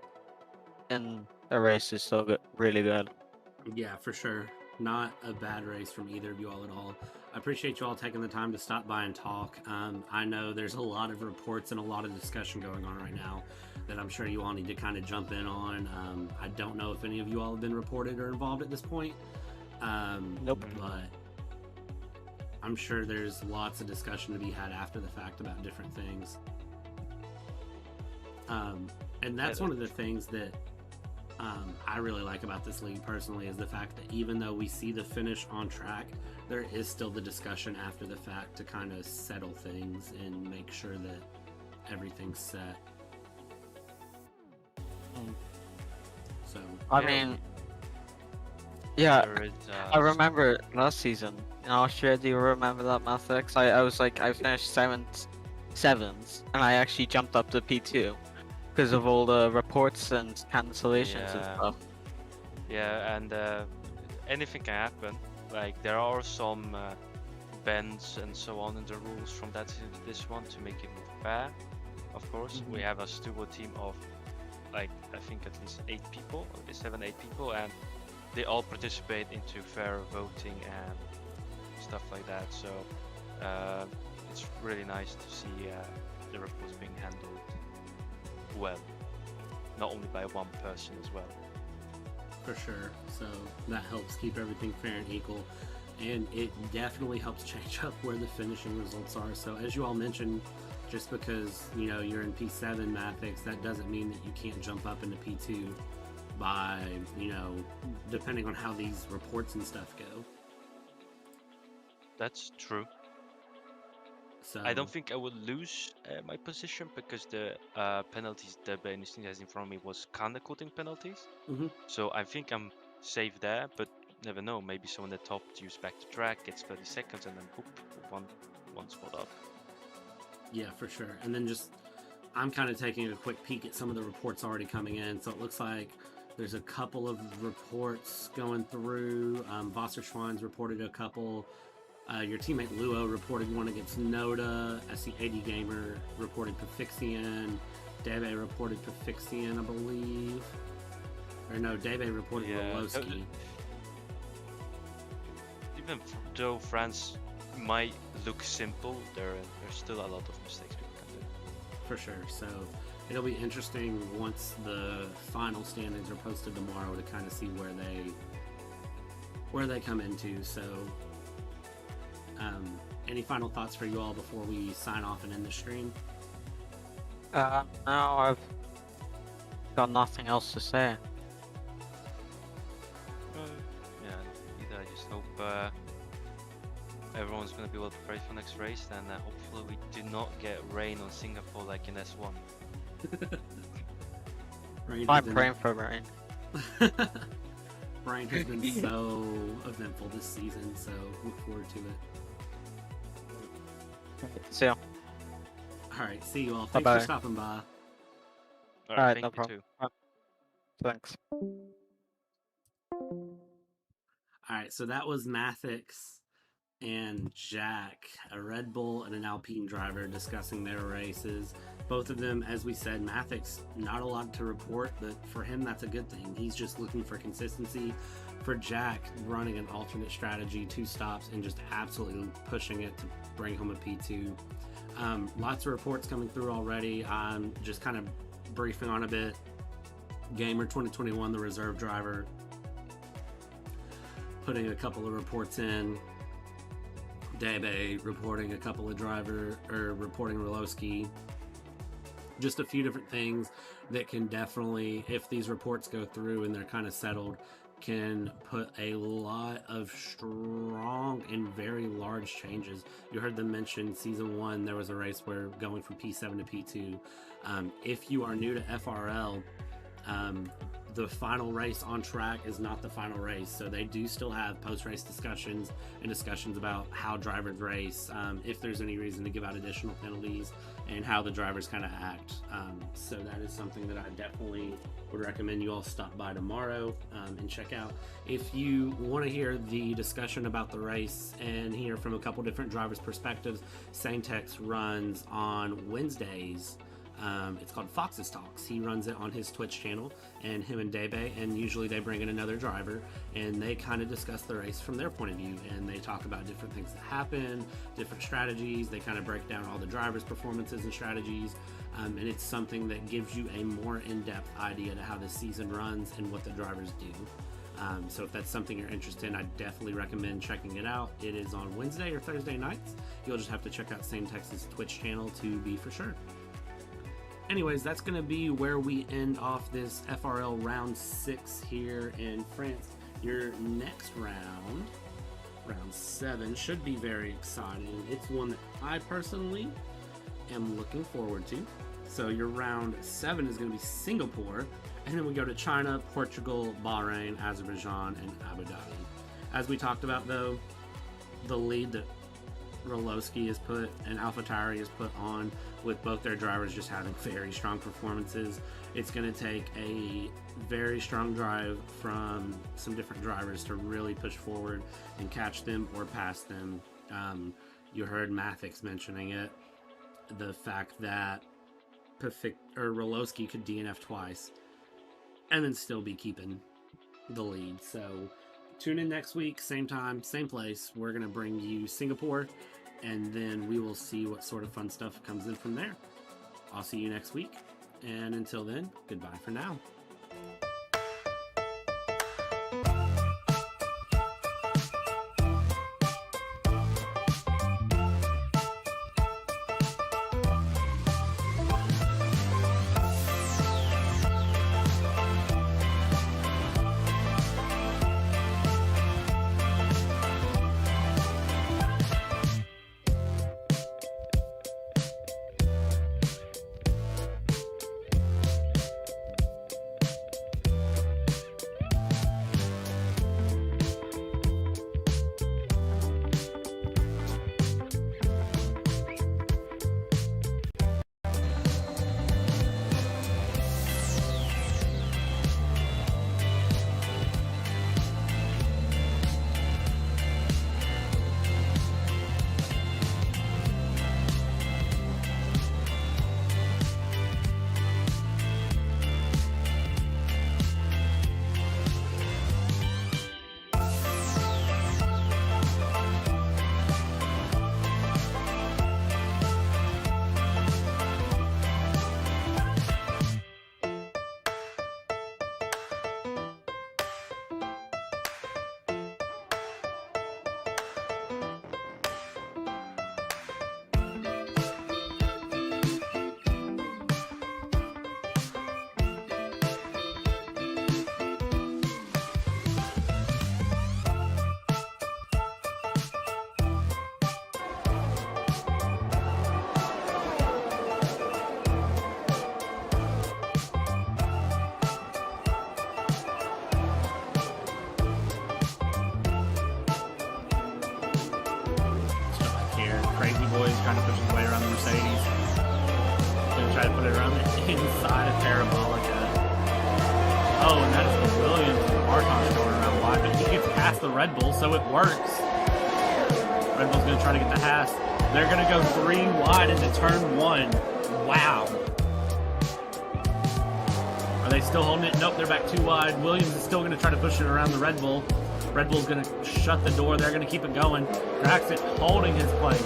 in a race is still good, really good. Yeah, for sure. Not a bad race from either of you all at all. I appreciate you all taking the time to stop by and talk. I know there's a lot of reports and a lot of discussion going on right now that I'm sure you all need to kind of jump in on. I don't know if any of you all have been reported or involved at this point. Nope. But I'm sure there's lots of discussion to be had after the fact about different things. And that's one of the things that I really like about this league personally, is the fact that even though we see the finish on track, there is still the discussion after the fact to kind of settle things and make sure that everything's set. So I Yeah. mean, yeah, There is, I remember last season in Austria. Do you remember that, Mathix? I was like, I finished seventh, and I actually jumped up to P2 because of all the reports and cancellations and Yeah. stuff. Yeah, and anything can happen. Like there are some bends and so on in the rules from that season to this one to make it more fair. Of course, we have a steward team of like I think at least 8 people, or 7-8 people, and they all participate into fair voting and stuff like that. So it's really nice to see the reports being handled well, not only by one person as well. for sure. So that helps keep everything fair and equal. And it definitely helps change up where the finishing results are. So as you all mentioned, Just because, you know, you're in P7 Mathix, that doesn't mean that you can't jump up into P2 by, you know, depending on how these reports and stuff go. That's true. So I don't think I would lose my position because the penalties the Benistine has in front of me was counter-cutting penalties. Mhm. So I think I'm safe there, but never know. Maybe someone at the top use back to track, gets 30 seconds, and then whoop, one spot up. Yeah, for sure. And then just, I'm kind of taking a quick peek at some of the reports already coming in. So it looks like there's a couple of reports going through. Wasserschwein's reported a couple. Your teammate Luo reported one against Noda. SC80 Gamer reported Pafixian. Debe reported Pafixian, I believe. Or no, Debe reported RoLoSky. Even though France might look simple, there's still a lot of mistakes people can do. For sure. So it'll be interesting once the final standings are posted tomorrow to kind of see where they come into. So any final thoughts for you all before we sign off and end the stream? No, I've got nothing else to say. Yeah, either. I just hope everyone's going to be well prepared for next race, and hopefully we do not get rain on Singapore like in S1. I'm praying for rain. Rain has been so eventful this season, so look forward to it. See ya. Alright, see you all. Thanks Bye-bye. for stopping by. Alright, thank no you problem. too. Thanks. Alright, so that was Mathix and Jack, a Red Bull and an Alpine driver, discussing their races. Both of them, as we said, Mathix, not a lot to report, but for him, that's a good thing. He's just looking for consistency. For Jack, running an alternate strategy, 2 stops, and just absolutely pushing it to bring home a P2. Lots of reports coming through already. I'm just kind of briefing on a bit. Gamer 2021, the reserve driver, putting a couple of reports in. Debe reporting a couple of reporting RoLoSky. Just a few different things that can definitely, if these reports go through and they're kind of settled, can put a lot of strong and very large changes. You heard them mention season 1, there was a race where going from P7 to P2. If you are new to FRL, the final race on track is not the final race, so they do still have post-race discussions and discussions about how drivers race, if there's any reason to give out additional penalties, and how the drivers kind of act. So that is something that I definitely would recommend you all stop by tomorrow and check out. If you want to hear the discussion about the race and hear from a couple different drivers' perspectives, Saintex runs on Wednesdays. It's called Foxxxes Talks. He runs it on his Twitch channel, and him and Debe, and usually they bring in another driver, and they kind of discuss the race from their point of view, and they talk about different things that happen, different strategies. They kind of break down all the drivers' performances and strategies, and it's something that gives you a more in-depth idea to how the season runs and what the drivers do. So if that's something you're interested in, I definitely recommend checking it out. It is on Wednesday or Thursday nights. You'll just have to check out Saintex's Twitch channel to be for sure. Anyways, that's going to be where we end off this FRL round 6 here in France. Your next round, round 7, should be very exciting. It's one that I personally am looking forward to. So your round 7 is going to be Singapore, and then we go to China, Portugal, Bahrain, Azerbaijan, and Abu Dhabi. As we talked about, though, the lead that RoLoSky has put and Alpha Tauri has put on, with both their drivers just having very strong performances, it's going to take a very strong drive from some different drivers to really push forward and catch them or pass them. You heard Mathix mentioning it, the fact that RoLoSky could DNF twice and then still be keeping the lead. So tune in next week, same time, same place. We're going to bring you Singapore, and then we will see what sort of fun stuff comes in from there. I'll see you next week, and until then, goodbye for now. trying to push his way around the Mercedes. Gonna try to put it around the inside of Parabolica. Oh, and that is the Williams and Bartosz going around wide, but he gets past the Red Bull, so it works. Red Bull's gonna try to get the Haas. They're gonna go 3 wide into turn 1. Wow. Are they still holding it? Nope, they're back 2 wide. Williams is still gonna try to push it around the Red Bull. Red Bull's gonna shut the door. They're gonna keep it going. Gragson holding his place.